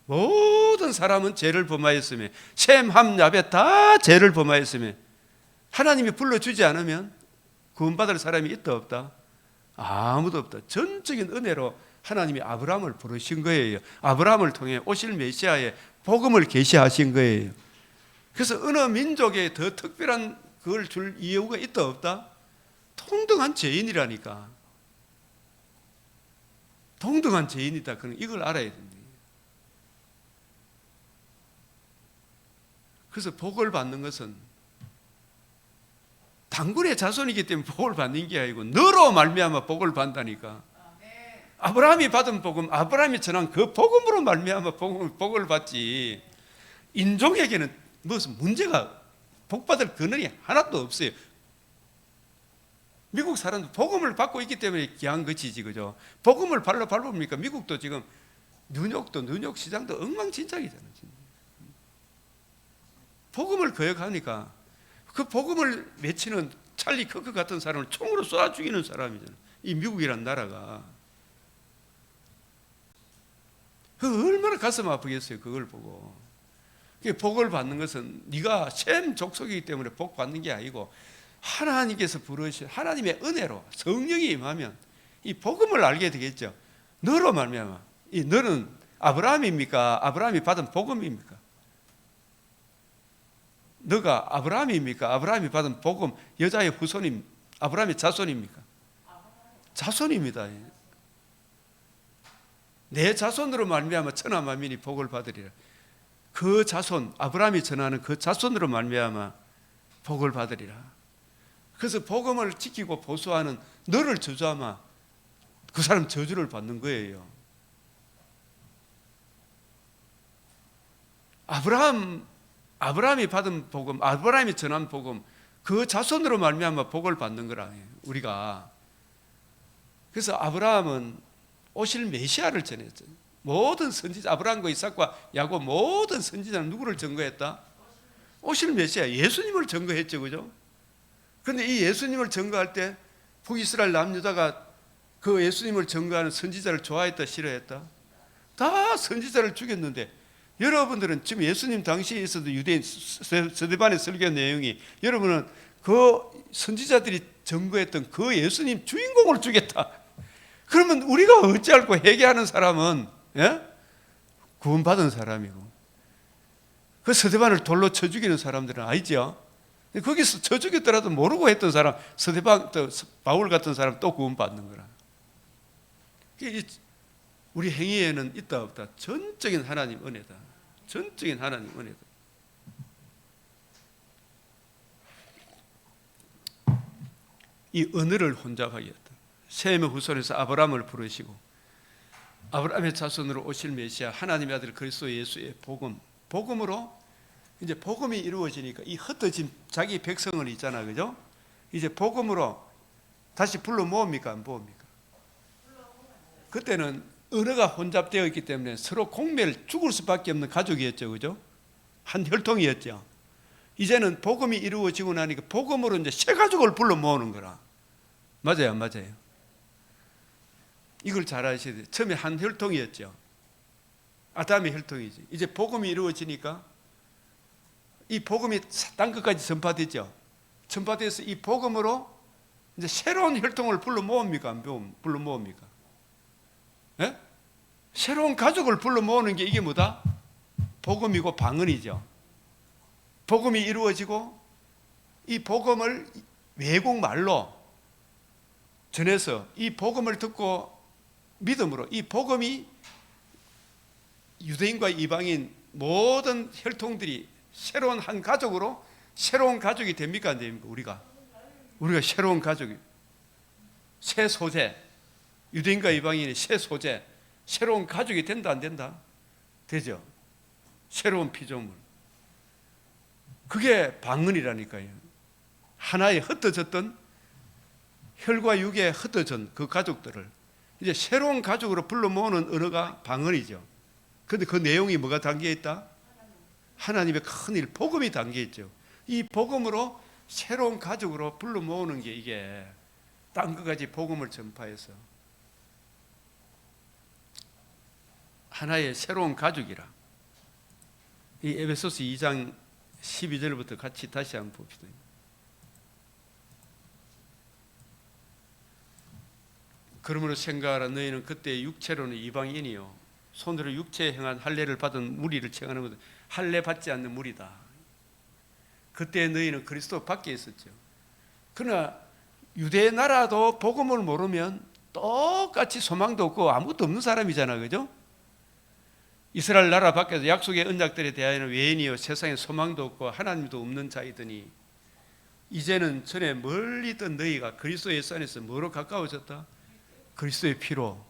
모든 사람은 죄를 범하였으며 셈, 함, 야벳 다 죄를 범하였으며 하나님이 불러주지 않으면 구원받을 사람이 있다 없다? 아무도 없다. 전적인 은혜로 하나님이 아브라함을 부르신 거예요. 아브라함을 통해 오실 메시아의 복음을 계시하신 거예요. 그래서 어느 민족에 더 특별한 그걸 줄 이유가 있다 없다? 동등한 죄인이라니까. 동등한 죄인이다. 그럼 이걸 알아야 됩니다. 그래서 복을 받는 것은 단군의 자손이기 때문에 복을 받는 게 아니고 너로 말미암아 복을 받는다니까. 아브라함이 받은 복음, 아브라함이 전한 그 복음으로 말미암아 복을 받지. 인종에게는 무슨 문제가 복받을 근원이 하나도 없어요. 미국 사람도 복음을 받고 있기 때문에 귀한 것이지, 그죠? 복음을 밟으니까 미국도 지금 뉴욕 시장도 엉망진창이잖아요. 복음을 거역하니까 그 복음을 외치는 찰리 커크 같은 사람을 총으로 쏴 죽이는 사람이잖아요. 이 미국이란 나라가. 그 얼마나 가슴 아프겠어요, 그걸 보고. 복을 받는 것은 네가 셈 족속이기 때문에 복 받는 게 아니고 하나님께서 부르신 하나님의 은혜로 성령이 임하면 이 복음을 알게 되겠죠. 너로 말미암아. 이 너는 아브라함입니까? 아브라함이 받은 복음입니까? 너가 아브라함입니까? 아브라함이 받은 복음 여자의 후손임 아브라함의 자손입니까? 자손입니다. 내 자손으로 말미암아 천하 만민이 복을 받으리라. 그 자손 아브라함이 전하는 그 자손으로 말미암아 복을 받으리라. 그래서 복음을 지키고 보수하는 너를 저주하면 그 사람 저주를 받는 거예요. 아브라함이 받은 복음, 아브라함이 전한 복음, 그 자손으로 말미암아 복을 받는 거라 우리가. 그래서 아브라함은 오실 메시아를 전했죠. 모든 선지자, 아브라함과 이삭과 야곱 모든 선지자는 누구를 증거했다? 오실 메시아, 예수님을 증거했죠, 그죠? 그런데 이 예수님을 증거할 때 북이스라엘 남유다가 그 예수님을 증거하는 선지자를 좋아했다, 싫어했다? 다 선지자를 죽였는데 여러분들은 지금 예수님 당시에 있어도 유대인 스데반의 설교 내용이 여러분은 그 선지자들이 증거했던 그 예수님 주인공을 죽였다. 그러면 우리가 어찌 알고 회개하는 사람은 구원받은 사람이고 그 스데반을 돌로 쳐 죽이는 사람들은 아니죠. 거기서 쳐 죽였더라도 모르고 했던 사람, 스데반, 바울 같은 사람 또 구원받는 거라. 우리 행위에는 있다 없다? 전적인 하나님 은혜다. 전적인 하나님 은혜다. 이 언어를 혼잡하게 했다. 셈의 후손에서 아브라함을 부르시고 아브라함의 자손으로 오실 메시아 하나님의 아들 그리스도 예수의 복음으로 이제 복음이 이루어지니까 이 흩어진 자기 백성을 있잖아, 그죠? 이제 복음으로 다시 불러 모읍니까, 안 모읍니까? 그때는 언어가 혼잡되어 있기 때문에 서로 공멸 죽을 수밖에 없는 가족이었죠, 그죠? 한 혈통이었죠. 이제는 복음이 이루어지고 나니까 복음으로 이제 새 가족을 불러 모으는 거라. 맞아요, 안 맞아요? 이걸 잘 아셔야 돼요. 처음에 한 혈통이었죠. 아담의 혈통이지. 이제 복음이 이루어지니까 이 복음이 땅 끝까지 전파되죠. 전파돼서 이 복음으로 이제 새로운 혈통을 불러 모읍니까? 안 불러 모읍니까? 예? 새로운 가족을 불러 모으는 게 이게 뭐다? 복음이고 방언이죠. 복음이 이루어지고 이 복음을 외국말로 전해서 이 복음을 듣고 믿음으로 이 복음이 유대인과 이방인 모든 혈통들이 새로운 한 가족으로 새로운 가족이 됩니까? 안 됩니까? 우리가 새로운 가족이, 새 소재, 유대인과 이방인의 새 소재, 새로운 가족이 된다 안 된다? 되죠. 새로운 피조물. 그게 방언이라니까요. 하나에 흩어졌던 혈과 육에 흩어진 그 가족들을 이제 새로운 가족으로 불러 모으는 언어가 방언이죠. 그런데 그 내용이 뭐가 담겨 있다? 하나님의 큰 일, 복음이 담겨 있죠. 이 복음으로 새로운 가족으로 불러 모으는 게 이게 땅 끝까지 복음을 전파해서 하나의 새로운 가족이라. 이 에베소서 2장 12절부터 같이 다시 한번 봅시다. 그러므로 생각하라. 너희는 그때 육체로는 이방인이요 손으로 육체에 행한 할례를 받은 무리를 청하는 것은 할례 받지 않는 무리다. 그때 너희는 그리스도 밖에 있었죠. 그러나 유대 나라도 복음을 모르면 똑같이 소망도 없고 아무것도 없는 사람이잖아, 그죠? 이스라엘 나라 밖에서 약속의 언약들에 대하여는 외인이요 세상에 소망도 없고 하나님도 없는 자이더니 이제는 전에 멀리 있던 너희가 그리스도 예수 안에서 뭐로 가까워졌다? 그리스도의 피로.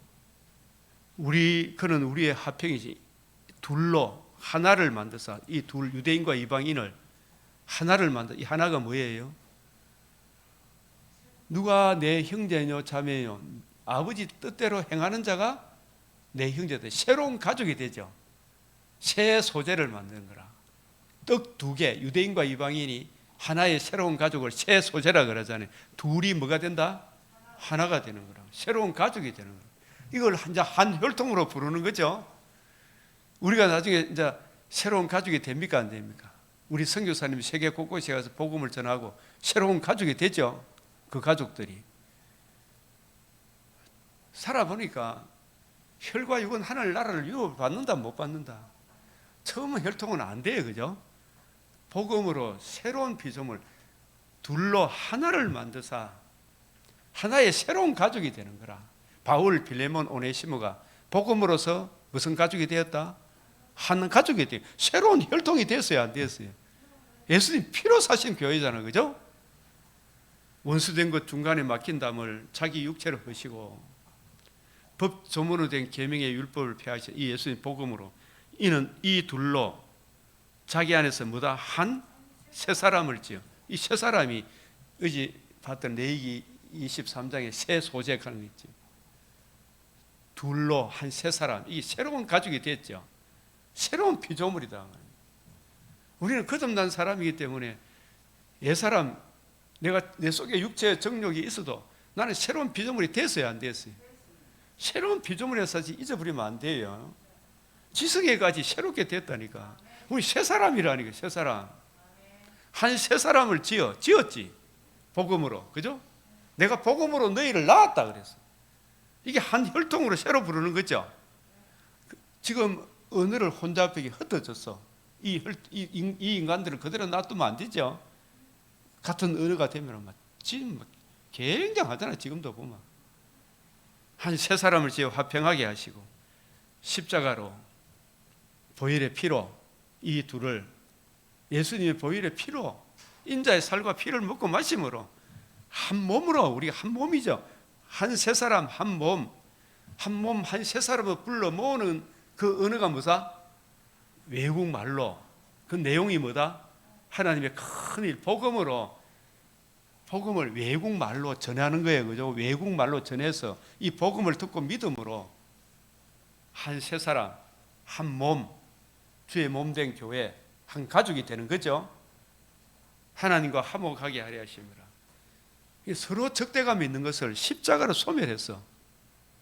그는 우리의 화평이지. 둘로 하나를 만들어서 이 둘 유대인과 이방인을 하나를 만들. 이 하나가 뭐예요? 누가 내 형제요 자매요 아버지 뜻대로 행하는 자가 내 형제들. 새로운 가족이 되죠. 새 소재를 만드는 거라. 떡 두 개, 유대인과 이방인이 하나의 새로운 가족을 새 소재라 그러잖아요. 둘이 뭐가 된다? 하나가 되는 거라. 새로운 가족이 되는 거라. 이걸 이제 한 혈통으로 부르는 거죠. 우리가 나중에 이제 새로운 가족이 됩니까? 안 됩니까? 우리 선교사님이 세계 곳곳에 가서 복음을 전하고 새로운 가족이 되죠. 그 가족들이. 살아보니까 혈과 육은 하늘 나라를 유업받는다 못 받는다. 처음은 혈통은 안 돼요, 그죠? 복음으로 새로운 피조물 둘로 하나를 만드사 하나의 새로운 가족이 되는 거라. 바울, 빌레몬, 오네시모가 복음으로서 무슨 가족이 되었다? 한 가족이 되어 새로운 혈통이 됐어요, 안 됐어요? 예수님 피로 사신 교회잖아요, 그죠? 원수된 것 중간에 막힌 담을 자기 육체로 허시고 법 조문으로 된 계명의 율법을 폐하신 이 예수님 복음으로 이는 이 둘로 자기 안에서 뭐다? 한 새 사람을 지어. 이 새 사람이 어제 봤던 레위기 23장에 새 소재하는 거 있죠. 둘로 한 새 사람. 이게 새로운 가족이 됐죠. 새로운 피조물이다. 우리는 거듭난 사람이기 때문에 옛사람, 내가 내 속에 육체 정욕이 있어도 나는 새로운 피조물이 됐어요, 안 됐어요? 새로운 피조물에서 사실 잊어버리면 안 돼요. 지성에까지 새롭게 됐다니까. 우리 새 사람이라니까, 새 사람. 한 새 사람을 지었지. 복음으로. 그죠? 내가 복음으로 너희를 낳았다 그랬어. 이게 한 혈통으로 새로 부르는 거죠. 지금 언어를 혼잡하게 흩어졌어. 이 인간들은 그대로 놔두면 안 되죠. 같은 언어가 되면 지금 굉장하잖아. 지금도 보면 한 세 사람을 지어 화평하게 하시고 십자가로 보혈의 피로 이 둘을 예수님의 보혈의 피로 인자의 살과 피를 먹고 마심으로 한 몸으로 우리가 한 몸이죠. 한 세 사람 한 몸 한 세 사람을 불러 모으는 그 언어가 뭐다? 외국말로. 그 내용이 뭐다? 하나님의 큰일 복음으로 복음을 외국말로 전하는 거예요. 그죠? 외국말로 전해서 이 복음을 듣고 믿음으로 한 세 사람 한 몸 주의 몸된 교회 한 가족이 되는 거죠. 하나님과 화목하게 하려 하심이라. 서로 적대감이 있는 것을 십자가로 소멸해서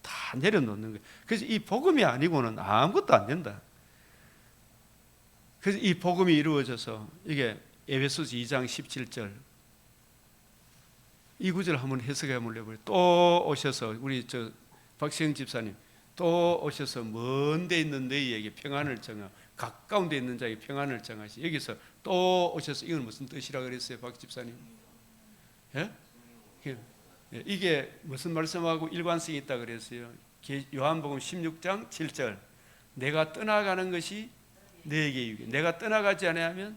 다 내려놓는 거예요. 그래서 이 복음이 아니고는 아무것도 안 된다. 그래서 이 복음이 이루어져서 이게 에베소서 2장 17절 이 구절 한번 해석해 볼래요. 또 오셔서 우리 박시영 집사님 또 오셔서 먼 데 있는 너희에게 평안을 정하 가까운 데 있는 자에게 평안을 정하시. 여기서 또 오셔서 이건 무슨 뜻이라 그랬어요, 박 집사님? 예? 이게 무슨 말씀하고 일관성이 있다 그랬어요. 요한복음 16장 7절 내가 떠나가는 것이 너에게 유익. 내가 떠나가지 아니하면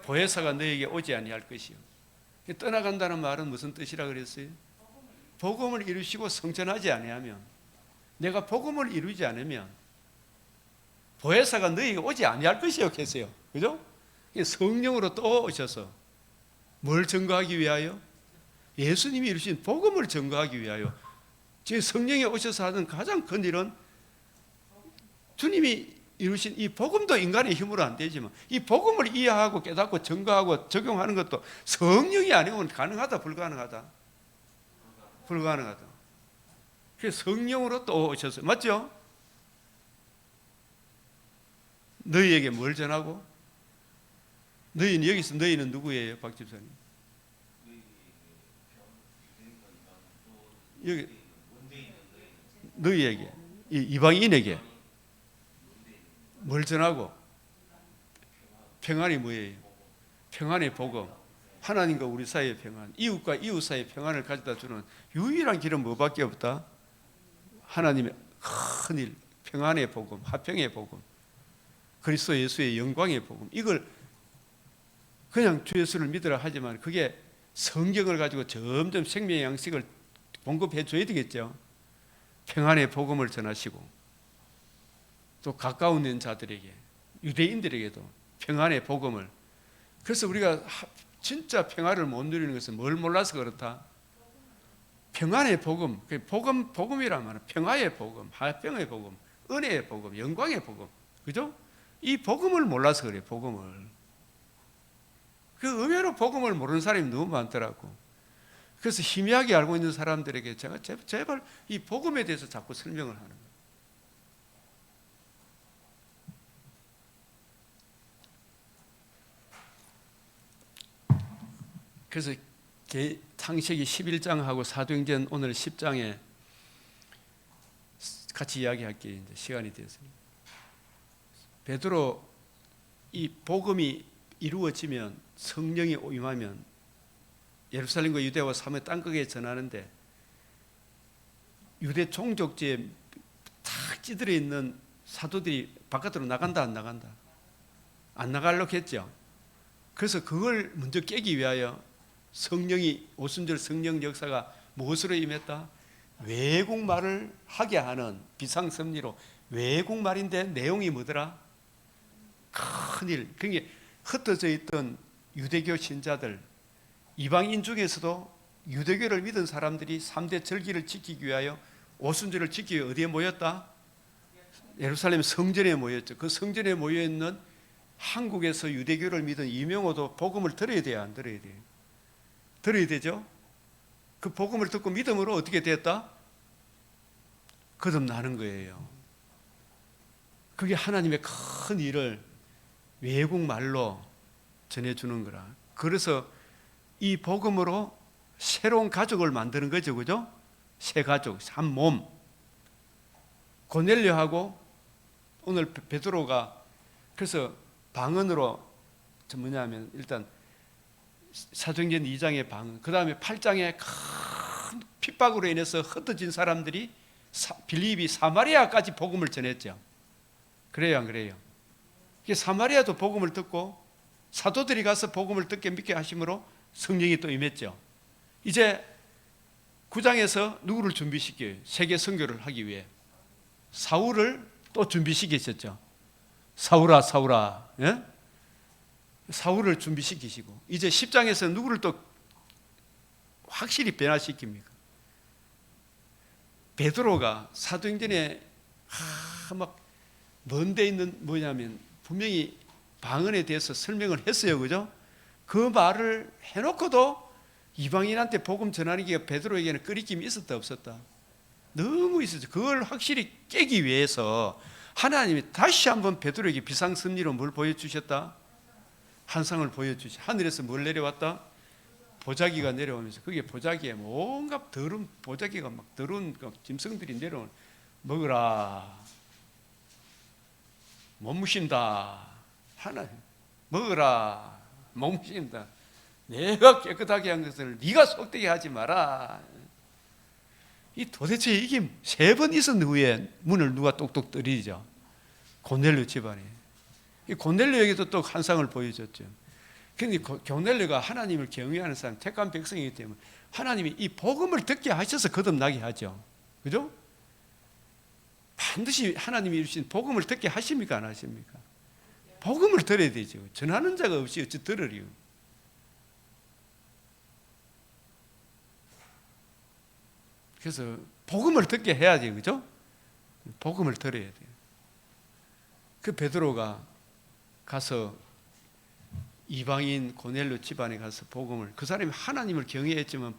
보혜사가 너에게 오지 아니할 것이요. 떠나간다는 말은 무슨 뜻이라 그랬어요? 복음을 이루시고 성전하지 아니하면, 내가 복음을 이루지 않으면 보혜사가 너에게 오지 아니할 것이요 했어요. 그죠? 성령으로 또 오셔서 뭘 증거하기 위하여? 예수님이 이루신 복음을 증거하기 위하여. 지금 성령이 오셔서 하는 가장 큰 일은 주님이 이루신 이 복음도 인간의 힘으로 안 되지만 이 복음을 이해하고 깨닫고 증거하고 적용하는 것도 성령이 아니면 가능하다, 불가능하다? 불가능하다. 그래서 성령으로 또 오셔서, 맞죠? 너희에게 뭘 전하고? 너희는 여기서 너희는 누구예요, 박 집사님? 여기 너희에게, 이방인에게 뭘 전하고? 평안이 뭐예요? 평안의 복음. 하나님과 우리 사이의 평안, 이웃과 이웃 사이의 평안을 가져다 주는 유일한 길은 뭐밖에 없다? 하나님의 큰 일, 평안의 복음, 화평의 복음, 그리스도 예수의 영광의 복음. 이걸 그냥 주 예수를 믿으라 하지만 그게 성경을 가지고 점점 생명의 양식을 공급해 줘야 되겠죠. 평안의 복음을 전하시고 또 가까운 있는 자들에게, 유대인들에게도 평안의 복음을. 그래서 우리가 진짜 평안을 못 누리는 것은 뭘 몰라서 그렇다? 평안의 복음, 복음이란 말은 평화의 복음, 화평의 복음, 은혜의 복음, 영광의 복음, 그죠? 이 복음을 몰라서 그래요. 복음을. 그 의외로 복음을 모르는 사람이 너무 많더라고. 그래서 희미하게 알고 있는 사람들에게 제가 제발 이 복음에 대해서 자꾸 설명을 하는 거예요. 그래서 창세기 11장하고 사도행전 오늘 10장에 같이 이야기할게요. 이제 시간이 되었습니다. 베드로, 이 복음이 이루어지면, 성령이 임하면 예루살렘과 유대와 사마리아 땅끝에 전하는데 유대 종족지에 탁 찌들어 있는 사도들이 바깥으로 나간다, 안 나간다? 안 나가려고 했죠. 그래서 그걸 먼저 깨기 위하여 성령이, 오순절 성령 역사가 무엇으로 임했다? 외국말을 하게 하는 비상섭리로. 외국말인데 내용이 뭐더라? 큰일. 그게 흩어져 있던 유대교 신자들, 이방인 중에서도 유대교를 믿은 사람들이 3대 절기를 지키기 위하여, 오순절을 지키기 위해 어디에 모였다? 예루살렘 성전에 모였죠. 그 성전에 모여있는 한국에서 유대교를 믿은 이명호도 복음을 들어야 돼요, 안 들어야 돼요? 들어야 되죠. 그 복음을 듣고 믿음으로 어떻게 됐다? 거듭나는 거예요. 그게 하나님의 큰 일을 외국말로 전해주는 거라. 그래서 이 복음으로 새로운 가족을 만드는 거죠, 그죠? 새 가족, 한 몸. 고넬료하고 오늘 베드로가, 그래서 방언으로 뭐냐면 일단 사도행전 2장의 방언, 그 다음에 8장의 큰 핍박으로 인해서 흩어진 사람들이 빌립이 사마리아까지 복음을 전했죠. 그래요, 안 그래요? 사마리아도 복음을 듣고 사도들이 가서 복음을 듣게 믿게 하심으로 성령이 또 임했죠. 이제 9장에서 누구를 준비시켜요? 세계 선교를 하기 위해 사울을 또 준비시키셨죠. 사울아, 사울아, 예? 사울을 준비시키시고, 이제 10장에서 누구를 또 확실히 변화시킵니까? 베드로가 사도행전에 막 먼데 있는 뭐냐면 분명히 방언에 대해서 설명을 했어요, 그죠? 그 말을 해놓고도 이방인한테 복음 전하는 게 베드로에게는 꺼리낌이 있었다, 없었다? 너무 있었죠. 그걸 확실히 깨기 위해서 하나님이 다시 한번 베드로에게 비상섭리로 뭘 보여주셨다? 환상을 보여주시. 하늘에서 뭘 내려왔다? 보자기가 내려오면서 그게 보자기에 뭔가 더러운 보자기가 막 더러운 짐승들이 내려오는. 먹으라. 못 무신다. 하나님 먹으라. 못 무신다. 내가 깨끗하게 한 것을 네가 속되게 하지 마라. 이 도대체 이게 3번 있은 후에 문을 누가 똑똑 들이죠? 고넬료 집안에. 이 고넬료에게도 또 환상을 보여줬죠. 그런데 고넬료가 하나님을 경외하는 사람, 택한 백성이기 때문에 하나님이 이 복음을 듣게 하셔서 거듭나게 하죠. 그죠? 반드시 하나님이 이루신 복음을 듣게 하십니까? 안 하십니까? 복음을 들어야 되죠. 전하는 자가 없이 어찌 들으리요. 그래서 복음을 듣게 해야지, 그죠? 복음을 들어야 돼요. 그 베드로가 가서 이방인 고넬료 집안에 가서 복음을, 그 사람이 하나님을 경외했지만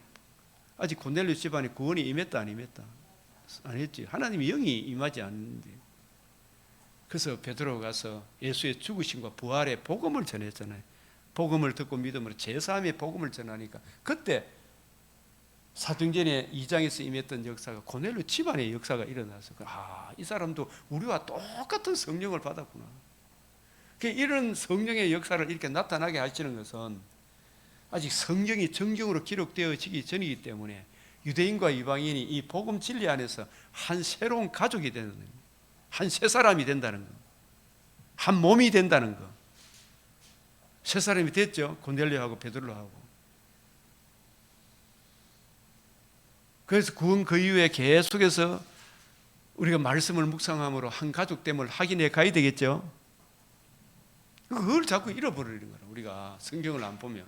아직 고넬료 집안에 구원이 임했다 안 임했다? 안 했지. 하나님의 영이 임하지 않는데. 그래서 베드로가 가서 예수의 죽으심과 부활의 복음을 전했잖아요. 복음을 듣고 믿음으로 제3의 복음을 전하니까 그때 사도행전의 2장에서 임했던 역사가 고넬료 집안의 역사가 일어나서 이 사람도 우리와 똑같은 성령을 받았구나. 이런 성령의 역사를 이렇게 나타나게 하시는 것은 아직 성경이 정경으로 기록되어지기 전이기 때문에 유대인과 이방인이 이 복음 진리 안에서 한 새로운 가족이 되는 거예요. 한 새 사람이 된다는 거, 한 몸이 된다는 거. 새 사람이 됐죠. 고넬료하고 베드로하고. 그래서 구원 그 이후에 계속해서 우리가 말씀을 묵상함으로 한 가족됨을 확인해 가야 되겠죠. 그걸 자꾸 잃어버리는 거라. 우리가 성경을 안 보면.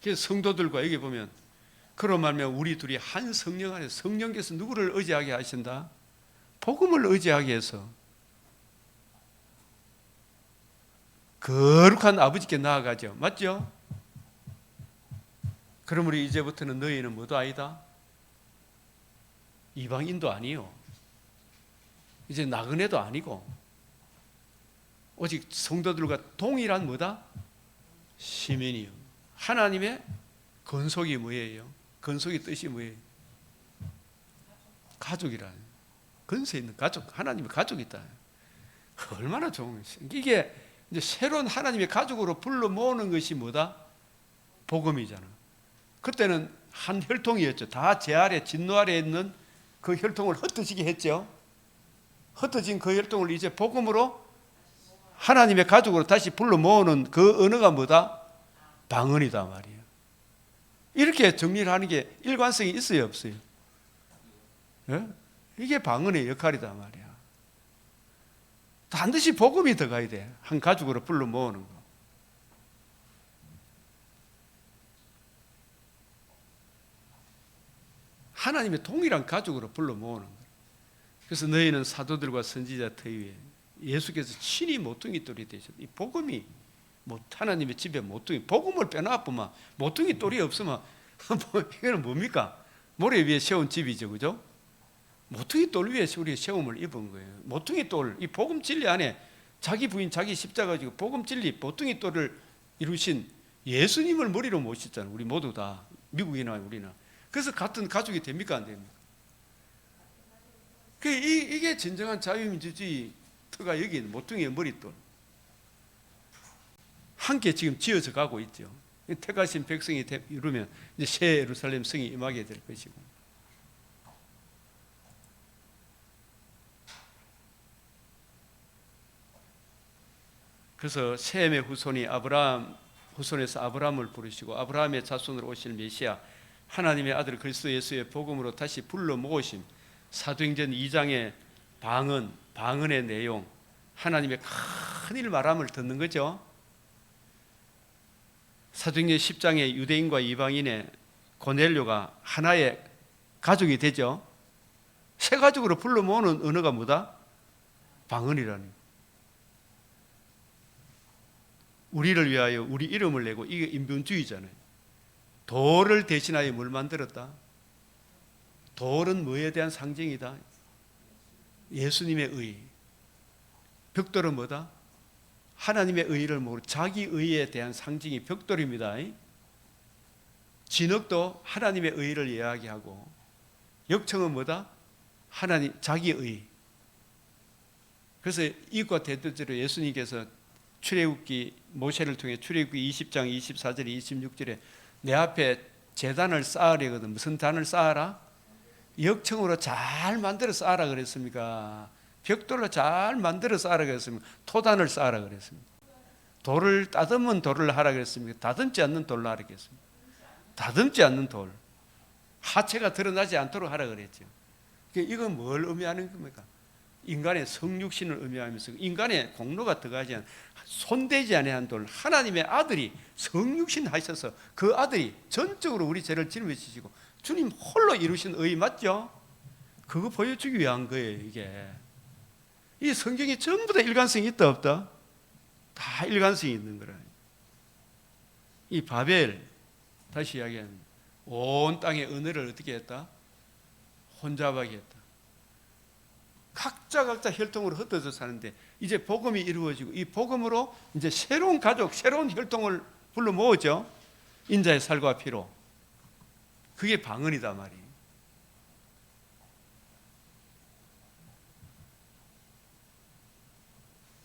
그래서 성도들과 여기 보면 그로 말하면 우리 둘이 한 성령 안에, 성령께서 누구를 의지하게 하신다? 복음을 의지하게 해서 거룩한 아버지께 나아가죠. 맞죠? 그러므로 이제부터는 너희는 뭐도 아니다? 이방인도 아니요, 이제 나그네도 아니고 오직 성도들과 동일한 뭐다? 시민이요. 하나님의 건속이 뭐예요? 건속의 뜻이 뭐예요? 가족이라는, 건세 있는 가족, 하나님의 가족이 있다. 얼마나 좋은 것이에요. 이게 이제 새로운 하나님의 가족으로 불러 모으는 것이 뭐다? 복음이잖아. 그때는 한 혈통이었죠. 다 제 아래, 진노 아래에 있는 그 혈통을 흩어지게 했죠. 흩어진 그 혈통을 이제 복음으로 하나님의 가족으로 다시 불러 모으는 그 언어가 뭐다? 방언이다 말이에요. 이렇게 정리를 하는 게 일관성이 있어요, 없어요? 예? 이게 방언의 역할이다 말이야. 반드시 복음이 들어가야 돼. 한 가족으로 불러 모으는 거. 하나님의 동일한 가족으로 불러 모으는 거. 그래서 너희는 사도들과 선지자 터위에 예수께서 친히 모퉁이 돌이 되셨다. 이 복음이 하나님의 집에 모퉁이, 복음을 빼놔보면 모퉁이 돌이 없으면 이거는 뭡니까? 모래 위에 세운 집이죠, 그죠? 모퉁이 돌 위에 우리 세움을 입은 거예요. 모퉁이 돌, 이 복음 진리 안에 자기 부인, 자기 십자가 지고 복음 진리, 모퉁이 돌을 이루신 예수님을 머리로 모셨잖아요. 우리 모두 다, 미국이나 우리나. 그래서 같은 가족이 됩니까, 안 됩니까? 이게 진정한 자유민주주의 터가 여기 있는 모퉁이의 머릿돌. 함께 지금 지어져 가고 있죠. 택하신 백성이 이루면 이제 새 예루살렘 성이 임하게 될 것이고. 그래서 셈의 후손이 아브라함 후손에서 아브라함을 부르시고 아브라함의 자손으로 오실 메시아 하나님의 아들 그리스도 예수의 복음으로 다시 불러 모으심. 사도행전 2장의 방언의 내용, 하나님의 큰일 말함을 듣는 거죠. 사도행전 10장의 유대인과 이방인의 고넬료가 하나의 가족이 되죠. 새 가족으로 불러 모으는 언어가 뭐다? 방언이라는. 우리를 위하여 우리 이름을 내고, 이게 인본주의잖아요. 돌을 대신하여 뭘 만들었다? 돌은 뭐에 대한 상징이다? 예수님의 의. 벽돌은 뭐다? 하나님의 의를 모르고 자기 의에 대한 상징이 벽돌입니다. 진흙도 하나님의 의를 이야기하고, 역청은 뭐다? 하나님 자기 의. 그래서 이과 대표적으로 예수님께서 출애굽기 모세를 통해 출애굽기 20장 24절 26절에 내 앞에 제단을 쌓으려거든. 무슨 단을 쌓아라? 역청으로 잘 만들어 쌓아라 그랬습니까? 벽돌로 잘 만들어 쌓아라 그랬습니까? 토단을 쌓아라 그랬습니까? 돌을 따듬은 돌을 하라 그랬습니까? 다듬지 않는 돌로 하라 그랬습니까? 다듬지 않는 돌, 하체가 드러나지 않도록 하라 그랬죠. 이건 뭘 의미하는 겁니까? 인간의 성육신을 의미하면서 인간의 공로가 들어가지 않은, 손대지 아니한 돌, 하나님의 아들이 성육신 하셔서 그 아들이 전적으로 우리 죄를 짊어지시고 주님 홀로 이루신 의 맞죠? 그거 보여주기 위한 거예요. 이게 이 성경이 전부 다 일관성이 있다 없다? 다 일관성이 있는 거라. 이 바벨, 다시 이야기하면 온 땅의 은혜를 어떻게 했다? 혼잡하게 했다. 각자 혈통으로 흩어져 사는데 이제 복음이 이루어지고 이 복음으로 이제 새로운 가족, 새로운 혈통을 불러 모으죠. 인자의 살과 피로. 그게 방언이다 말이에요.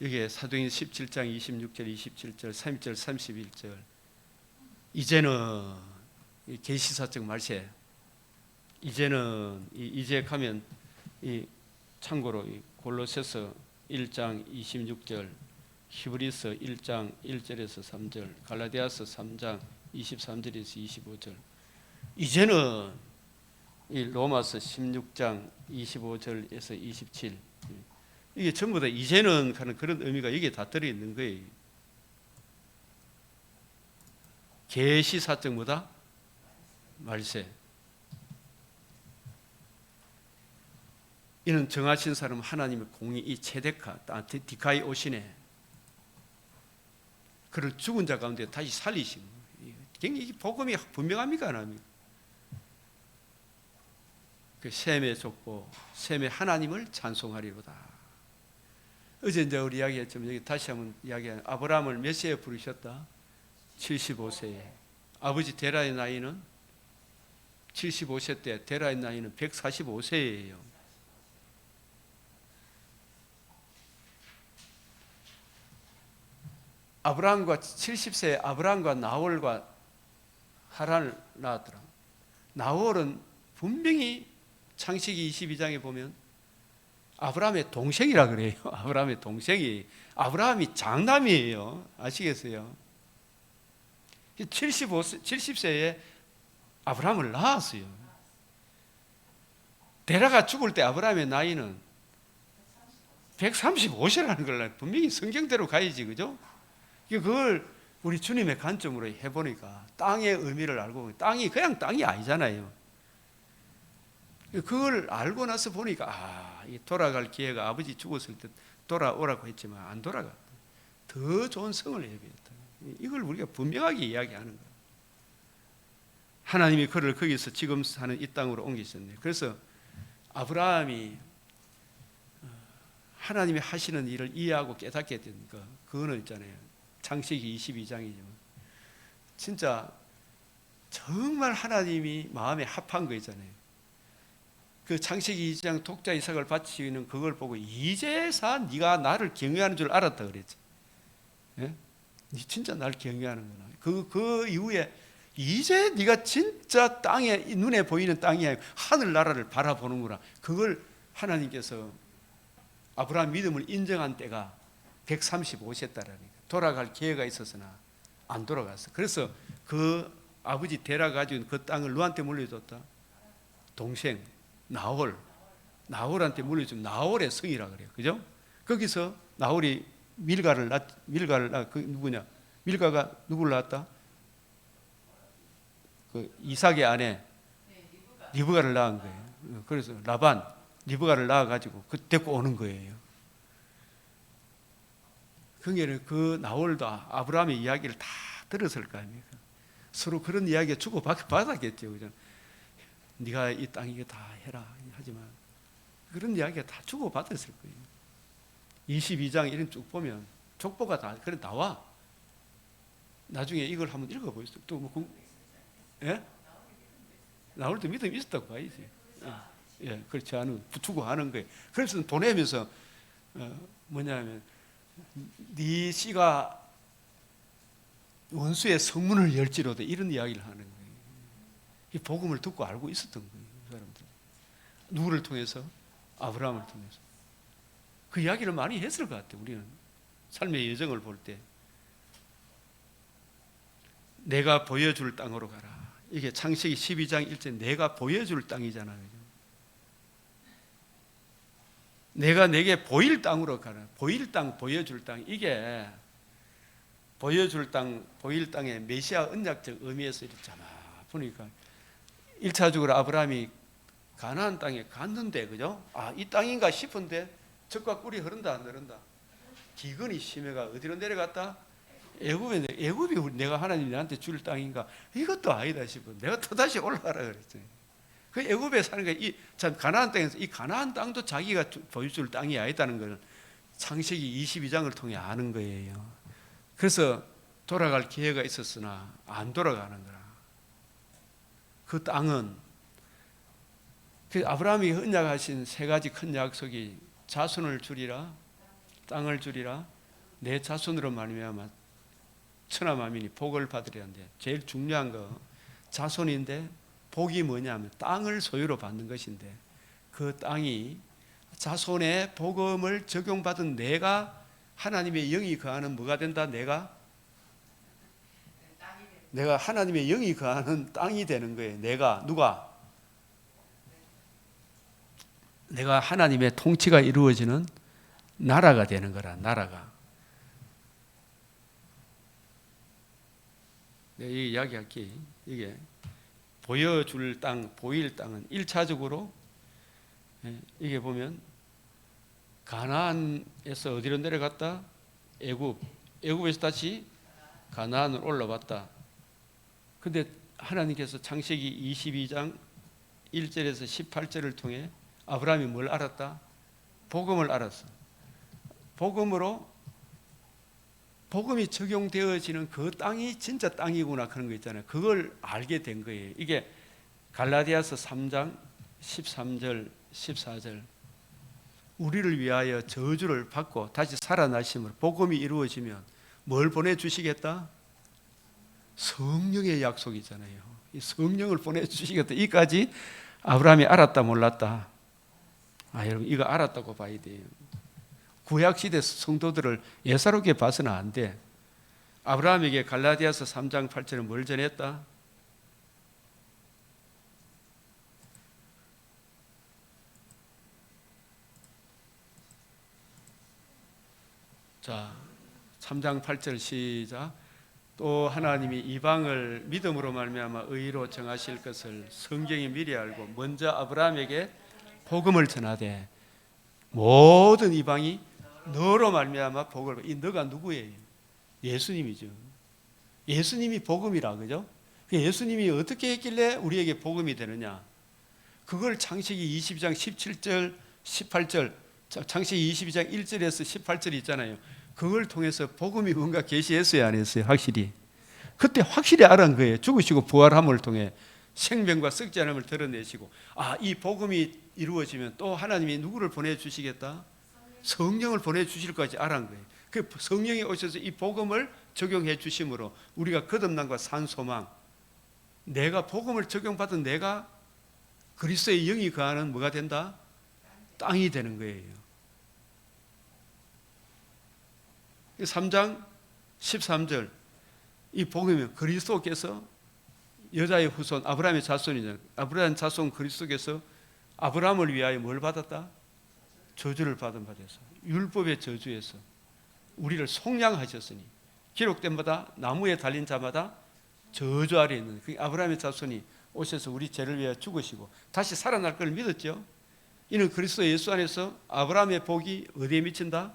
여기에 사도행전 17장 26절, 27절, 30절, 31절. 이제는 계시사적 말세. 이제는 이제 가면 이 참고로 골로새서 1장 26절, 히브리서 1장 1절에서 3절, 갈라디아서 3장 23절에서 25절. 이제는 이 로마서 16장 25절에서 27. 이게 전부 다 이제는 하는 그런 의미가 여기에 다 들어있는 거예요. 계시사적 뭐다? 말세. 이는 정하신 사람 하나님의 공의, 이 체데카, 디카이 오시네. 그를 죽은 자 가운데 다시 살리신 거예요. 굉장히 복음이 분명합니까? 안 합니까? 그 셈의 족보, 셈의 하나님을 찬송하리로다. 어제 이제 우리 이야기했지만 여기 다시 한번 이야기하는 아브라함을 몇 세에 부르셨다? 75세에. 아버지 데라의 나이는 75세 때 데라의 나이는 145세예요. 아브라함과 70세에 아브라함과 나홀과 하란을 낳았더라. 나홀은 분명히 창세기 22장에 보면 아브라함의 동생이라 그래요. 아브라함의 동생이, 아브라함이 장남이에요. 아시겠어요? 70세에 아브라함을 낳았어요. 데라가 죽을 때 아브라함의 나이는 135세라는 걸 분명히 성경대로 가야지, 그죠? 그걸 우리 주님의 관점으로 해보니까 땅의 의미를 알고, 땅이 그냥 땅이 아니잖아요. 그걸 알고 나서 보니까 돌아갈 기회가 아버지 죽었을 때 돌아오라고 했지만 안 돌아갔다. 더 좋은 성을 예비했다. 이걸 우리가 분명하게 이야기하는 거예요. 하나님이 그를 거기서 지금 사는 이 땅으로 옮기셨네요. 그래서 아브라함이 하나님이 하시는 일을 이해하고 깨닫게 된 거, 그거는 있잖아요. 창세기 22장이지만 진짜 정말 하나님이 마음에 합한 거 있잖아요. 그 창세기 2장 독자 이삭을 바치는 그걸 보고 이제서 네가 나를 경외하는 줄 알았다 그랬지. 예? 네 진짜 나를 경외하는구나. 그 이후에 이제 네가 진짜 땅에 눈에 보이는 땅이 아니고 하늘 나라를 바라보는구나. 그걸 하나님께서 아브라함 믿음을 인정한 때가 135세 때라니까. 돌아갈 기회가 있었으나 안 돌아갔어. 그래서 그 아버지 데라 가지고 그 땅을 누구한테 물려줬다? 동생 나홀한테 물려주면 나홀의 성이라 그래요. 그죠? 거기서 나홀이 밀가를 그 누구냐? 밀가가 누구를 낳았다? 그 이삭의 아내 리브가를 낳은 거예요. 그래서 라반 리브가를 낳아가지고 그 데리고 오는 거예요. 그게는 그 나홀도 아브라함의 이야기를 다 들었을 거 아닙니까? 서로 그런 이야기가 주고받았겠죠. 그죠? 네가 이 땅 이거 다 해라 하지만 그런 이야기가 다 주고받았을 거예요. 22장 이런 쭉 보면 족보가 다 그래 나와. 나중에 이걸 한번 읽어보세요. 또 뭐, 예? 나올 때 믿음이 있었다고 봐야지. 예, 그렇지 않으면 붙이고 하는 거예요. 그래서 보내면서 뭐냐면 네 씨가 원수의 성문을 열지로도 이런 이야기를 하는 거예요. 이 복음을 듣고 알고 있었던 거예요. 그 사람들. 누구를 통해서? 아브라함을 통해서. 그 이야기를 많이 했을 것 같아요. 우리는 삶의 여정을 볼 때 내가 보여줄 땅으로 가라. 이게 창세기 12장 1절 내가 보여줄 땅이잖아요. 내가 내게 보일 땅으로 가라. 보일 땅, 보여줄 땅. 이게 보여줄 땅, 보일 땅의 메시아 언약적 의미에서 이렇잖아. 보니까 1차적으로 아브라함이 가나안 땅에 갔는데, 그죠? 아, 이 땅인가 싶은데 적과 꿀이 흐른다, 안 흐른다? 기근이 심해가 어디로 내려갔다? 애굽이 내가 하나님이 나한테 줄 땅인가? 이것도 아니다 싶어. 내가 또다시 올라가라 그랬지. 그 애굽에 사는 게 참 가나안 땅에서 이 가나안 땅도 자기가 보여줄 땅이 아니다는 걸 창세기 22장을 통해 아는 거예요. 그래서 돌아갈 기회가 있었으나 안 돌아가는 거라. 그 땅은 그 아브라함이 언약하신 세 가지 큰 약속이 자손을 주리라, 땅을 주리라, 내 자손으로 말미암아 천하 만민이 복을 받으려는데 제일 중요한 거 자손인데 복이 뭐냐면 땅을 소유로 받는 것인데 그 땅이 자손의 복음을 적용받은 내가 하나님의 영이 거하는 뭐가 된다? 내가 하나님의 영이 거하는 땅이 되는 거예요. 누가? 내가 하나님의 통치가 이루어지는 나라가 되는 거라. 나라가. 내가 이 이야기할게. 이게 보여줄 땅, 보일 땅은 1차적으로 이게 보면 가나안에서 어디로 내려갔다? 애굽에서 다시 가나안으로 올라왔다. 근데 하나님께서 창세기 22장 1절에서 18절을 통해 아브라함이 뭘 알았다? 복음을 알았어. 복음이 적용되어지는 그 땅이 진짜 땅이구나 그런 거 있잖아요. 그걸 알게 된 거예요. 이게 갈라디아서 3장 13절 14절 우리를 위하여 저주를 받고 다시 살아나심으로 복음이 이루어지면 뭘 보내주시겠다? 성령의 약속이잖아요. 이 성령을 보내주시겠다. 이까지 아브라함이 알았다 몰랐다? 여러분 이거 알았다고 봐야 돼요. 구약시대 성도들을 예사롭게 봐서는 안 돼. 아브라함에게 갈라디아서 3장 8절은 뭘 전했다? 자, 3장 8절 시작. 또 하나님이 이방을 믿음으로 말미암아 의로 정하실 것을 성경이 미리 알고 먼저 아브라함에게 복음을 전하되 모든 이방이 너로 말미암아 복을. 이 너가 누구예요? 예수님이죠. 예수님이 복음이라 그죠? 예수님이 어떻게 했길래 우리에게 복음이 되느냐? 그걸 창세기 22장 17절 18절 창세기 22장 1절에서 18절 있잖아요. 그걸 통해서 복음이 뭔가 계시했어요, 안 했어요? 확실히. 그때 확실히 알은 거예요. 죽으시고 부활함을 통해 생명과 썩지 않음을 드러내시고 이 복음이 이루어지면 또 하나님이 누구를 보내주시겠다? 성령을 보내주실 것까지 알은 거예요. 그 성령이 오셔서 이 복음을 적용해 주심으로 우리가 거듭남과 산 소망, 내가 복음을 적용받은 내가 그리스도의 영이 거하는 뭐가 된다? 땅이 되는 거예요. 3장 13절 이 복음이면 그리스도께서 여자의 후손 아브라함의 자손이잖아요. 아브라함 자손 그리스도께서 아브라함을 위하여 뭘 받았다? 저주를 받은 바돼서 율법의 저주에서 우리를 속량하셨으니 기록된 바다 나무에 달린 자마다 저주 아래 있는 그 아브라함의 자손이 오셔서 우리 죄를 위하여 죽으시고 다시 살아날 걸 믿었죠. 이는 그리스도 예수 안에서 아브라함의 복이 어디에 미친다?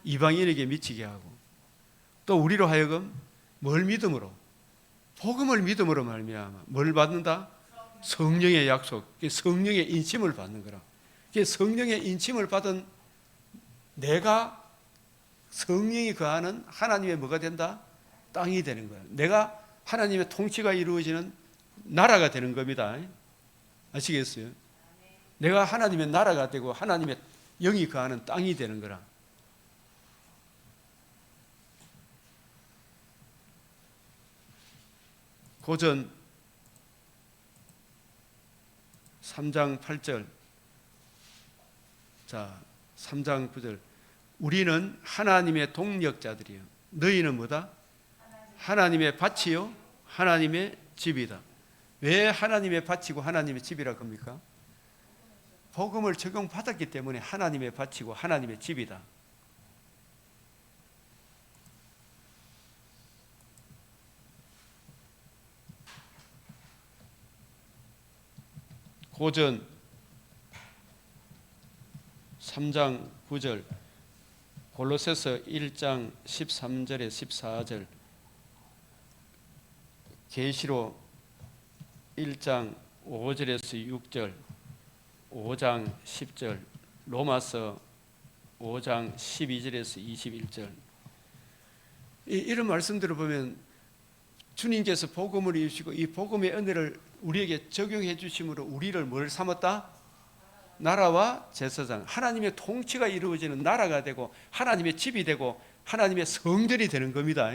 이방인에게 미치게 하고 또 우리로 하여금 뭘 믿음으로? 복음을 믿음으로 말미암아 뭘 받는다? 성령의 약속, 성령의 인침을 받는 거라. 성령의 인침을 받은 내가 성령이 거하는 하나님의 뭐가 된다? 땅이 되는 거예요. 내가 하나님의 통치가 이루어지는 나라가 되는 겁니다. 아시겠어요? 내가 하나님의 나라가 되고 하나님의 영이 거하는 땅이 되는 거라. 고전 3장 8절. 자, 3장 9절. 우리는 하나님의 동력자들이요. 너희는 뭐다? 하나님의 밭이요, 하나님의 집이다. 왜 하나님의 밭이고 하나님의 집이라 겁니까? 복음을 적용받았기 때문에 하나님의 밭이고 하나님의 집이다. 고전 3장 9절, 골로새서 1장 13절에 14절, 계시록 1장 5절에서 6절, 5장 10절, 로마서 5장 12절에서 21절. 이런 말씀들을 보면 주님께서 복음을 이루시고 이 복음의 은혜를 우리에게 적용해 주심으로 우리를 뭘 삼았다? 나라와 제사장, 하나님의 통치가 이루어지는 나라가 되고 하나님의 집이 되고 하나님의 성전이 되는 겁니다.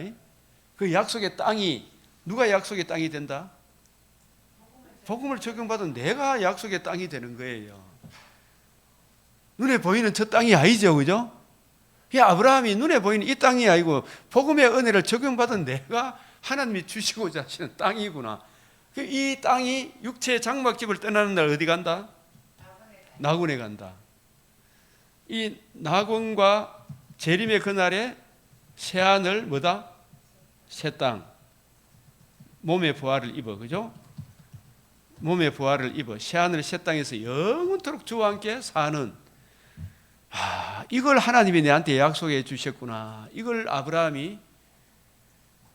그 약속의 땅이, 누가 약속의 땅이 된다? 복음을 적용받은 내가 약속의 땅이 되는 거예요. 눈에 보이는 저 땅이 아니죠, 그죠? 이 아브라함이 눈에 보이는 이 땅이 아니고 복음의 은혜를 적용받은 내가 하나님이 주시고자 하시는 땅이구나. 이 땅이 육체의 장막집을 떠나는 날 어디 간다? 나군에 간다. 이 나군과 재림의 그날에 새하늘 뭐다? 새 땅. 몸의 부활을 입어, 그죠? 몸의 부활을 입어 새하늘 새 땅에서 영원토록 주와 함께 사는, 이걸 하나님이 내한테 약속해 주셨구나. 이걸 아브라함이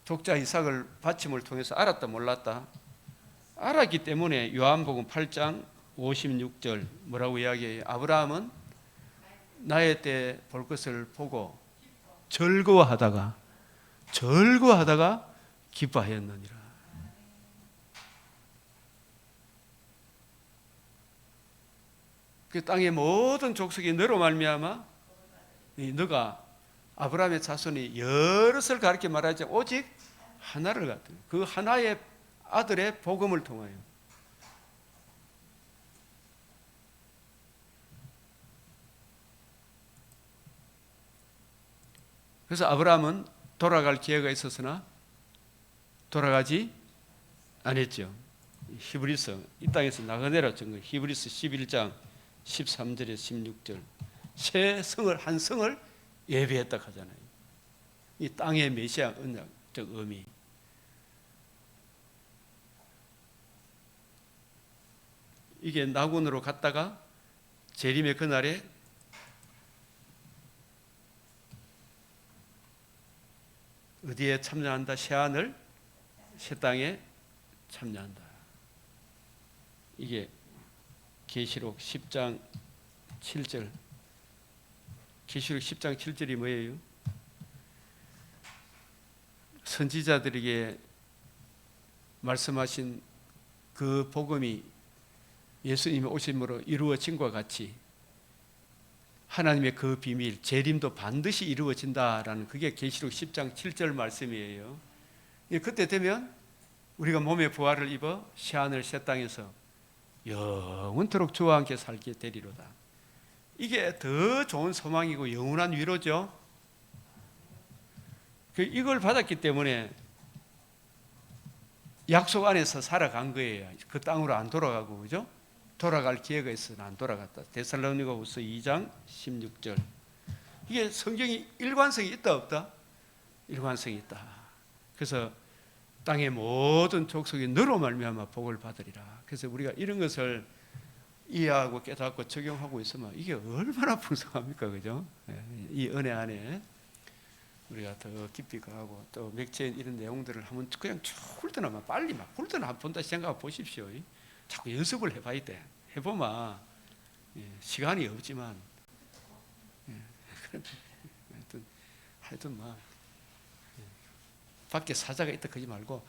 독자 이삭을 바침을 통해서 알았다 몰랐다? 알았기 때문에 요한복음 8장 56절 뭐라고 이야기해요? 아브라함은 나의 때 볼 것을 보고 즐거워하다가 기뻐하였느니라. 그 땅의 모든 족속이 너로 말미암아 너가 아브라함의 자손이 여럿을 가르쳐 말하지 오직 하나를 갖다. 그 하나의 아들의 복음을 통하여. 그래서 아브라함은 돌아갈 기회가 있었으나 돌아가지 않았죠. 히브리서, 이 땅에서 나그네라 증거, 히브리서 11장 13절에 16절. 새 성을, 한 성을 예배했다 하잖아요. 이 땅의 메시아 언약적 의미. 이게 나군으로 갔다가 재림의 그날에 어디에 참여한다? 새하늘 새 땅에 참여한다. 이게 계시록 10장 7절. 계시록 10장 7절이 뭐예요? 선지자들에게 말씀하신 그 복음이 예수님의 오심으로 이루어진 것과 같이 하나님의 그 비밀, 재림도 반드시 이루어진다라는 그게 계시록 10장 7절 말씀이에요. 그때 되면 우리가 몸의 부활을 입어 새하늘 새 땅에서 영원토록 주와 함께 살게 되리로다. 이게 더 좋은 소망이고 영원한 위로죠. 이걸 받았기 때문에 약속 안에서 살아간 거예요. 그 땅으로 안 돌아가고, 그죠? 돌아갈 기회가 있어서 안 돌아갔다. 데살로니가후서 2장 16절. 이게 성경이 일관성이 있다 없다? 일관성이 있다. 그래서 땅의 모든 족속이 너로 말미암아 복을 받으리라. 그래서 우리가 이런 것을 이해하고 깨닫고 적용하고 있으면 이게 얼마나 풍성합니까, 그죠? 이 은혜 안에 우리가 더 깊이 가고 또 맥주의 이런 내용들을 한번 그냥 쭉 훑어나면 빨리 막 훑어나 본다 생각해 보십시오. 자꾸 연습을 해봐야 돼. 해보면 시간이 없지만 하여튼 뭐 밖에 사자가 있다 그러지 말고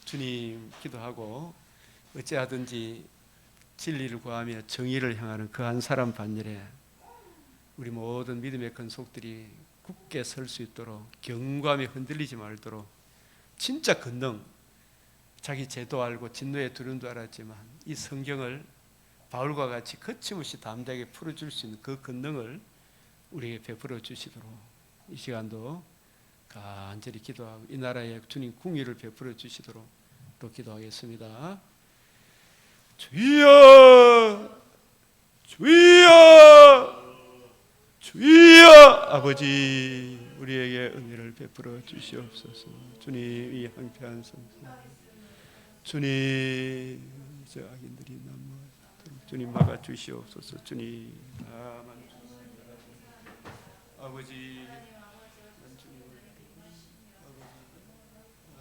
주님 기도하고 어찌하든지 진리를 구하며 정의를 향하는 그 한 사람 반열에 우리 모든 믿음의 근속들이 굳게 설 수 있도록 경고함에 흔들리지 말도록 진짜 권능, 자기 죄도 알고 진노의 두려움도 알았지만 이 성경을 바울과 같이 거침없이 담대하게 풀어줄 수 있는 그 권능을 우리에게 베풀어 주시도록 이 시간도 간절히 기도하고 이 나라에 주님 궁의를 베풀어 주시도록 또 기도하겠습니다. 주여, 주여, 주여. 아버지, 우리에게 은혜를 베풀어 주시옵소서. 주님, 이 황폐한 성전, 주님, 저 악인들이 남모하도록 주님 막아 주시옵소서. 주님, 아버지,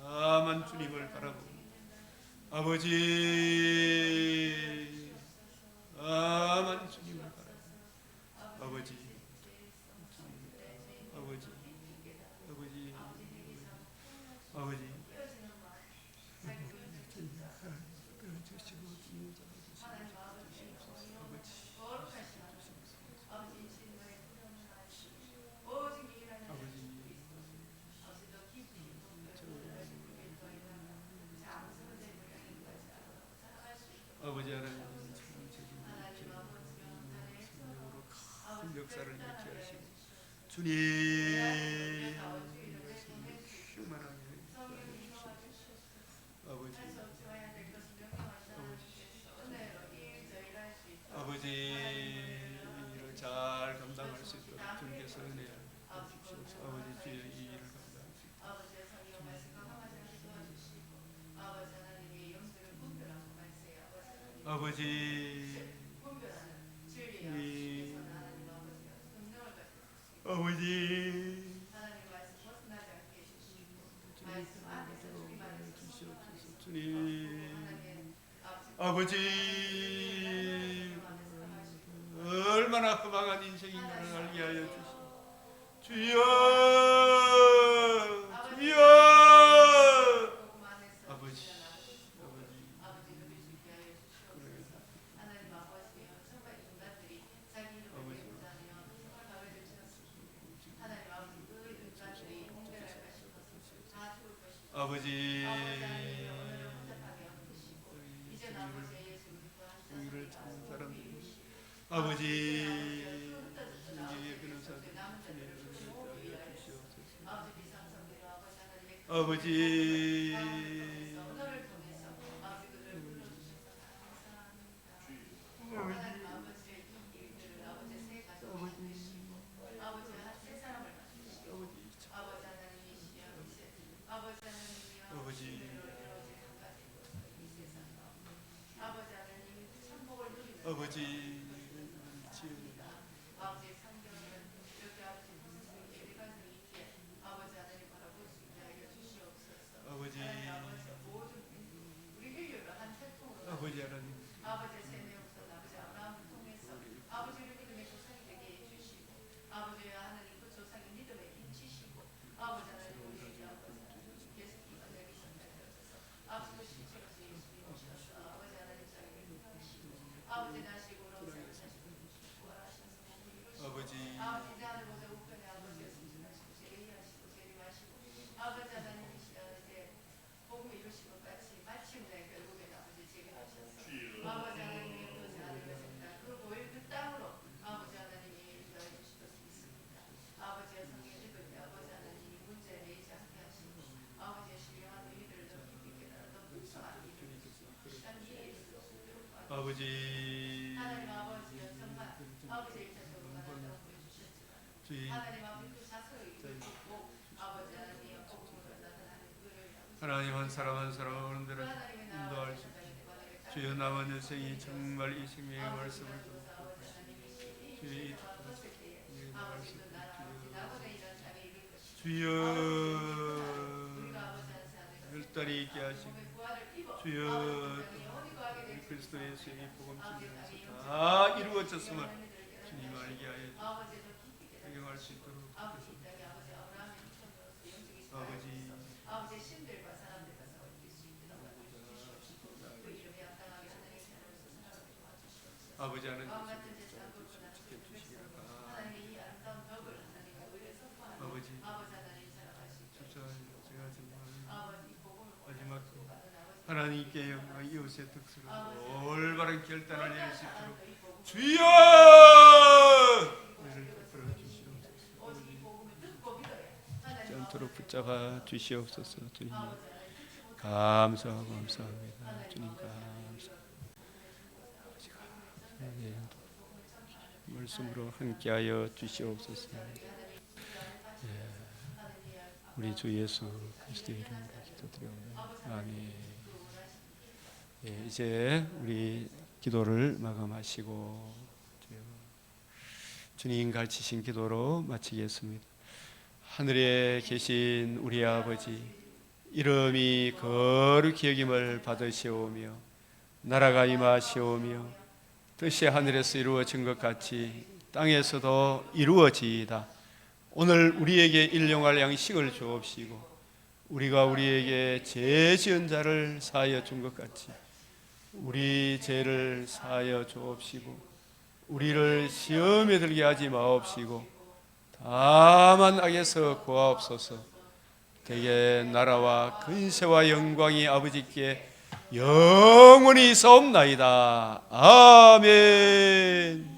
다만 주님을 바라보고 아버지, 다만 주님을 바라보고 아버지, 아버지, 아버지, 아버지, 아버지 하나님, 성령으로 큰 역사를 일으켜 하시고 주님 충만하게 아버지, 아버지 일을 잘 감당할 수 있도록 주님께서 은혜 주시옵소서. 아버지 주의 이 일을 감당할 수 있도록 아버지, 아버지, 주님, 아버지, 얼마나 허망한 인생인가를 알게 하여 주시오. 주여, 주여, 아버지, 아버지, 우리를 찾는 사람들이 아버지, 우리의 변호사들 주님 주시옵소서. 아버지, 아버지, 아버지 하나님, 아버지, 하나님 한 사람 한 사람 어른들을 인도할 수 있게 주여 남은 인생이 정말 이 생명의 말씀을 듣고 주의 이 말씀 주여 혈달이 있게 하시고 주여 그리스도 예수의 복음 진리에서 다 이루어졌음을 주님 알게 하여 배경할 수 있도록 아버지 아버지 하는 아버지 제가 정말 마지막 하나님께 영광 이웃의 덕수로 올바른 결단을 내릴 수 있도록 주여 우리를 베풀어 주시옵소서. 않도록 붙잡아 주시옵소서. 주님 감사하고 감사합니다. 주님 감사. 아버지가 말씀으로 함께하여 주시옵소서. 우리 주 예수 그리스도의 이름으로 기도드려옵나이다. 아멘. 이제 우리 기도를 마감하시고 주님 가르치신 기도로 마치겠습니다. 하늘에 계신 우리 아버지, 이름이 거룩히 여김을 받으시오며 나라가 임하시오며 뜻이 하늘에서 이루어진 것 같이 땅에서도 이루어지이다. 오늘 우리에게 일용할 양식을 주옵시고 우리가 우리에게 죄 지은 자를 사하여 준 것 같이 우리 죄를 사하여 주옵시고 우리를 시험에 들게 하지 마옵시고 다만 악에서 구하옵소서. 대개 나라와 근세와 영광이 아버지께 영원히 있사옵나이다. 아멘.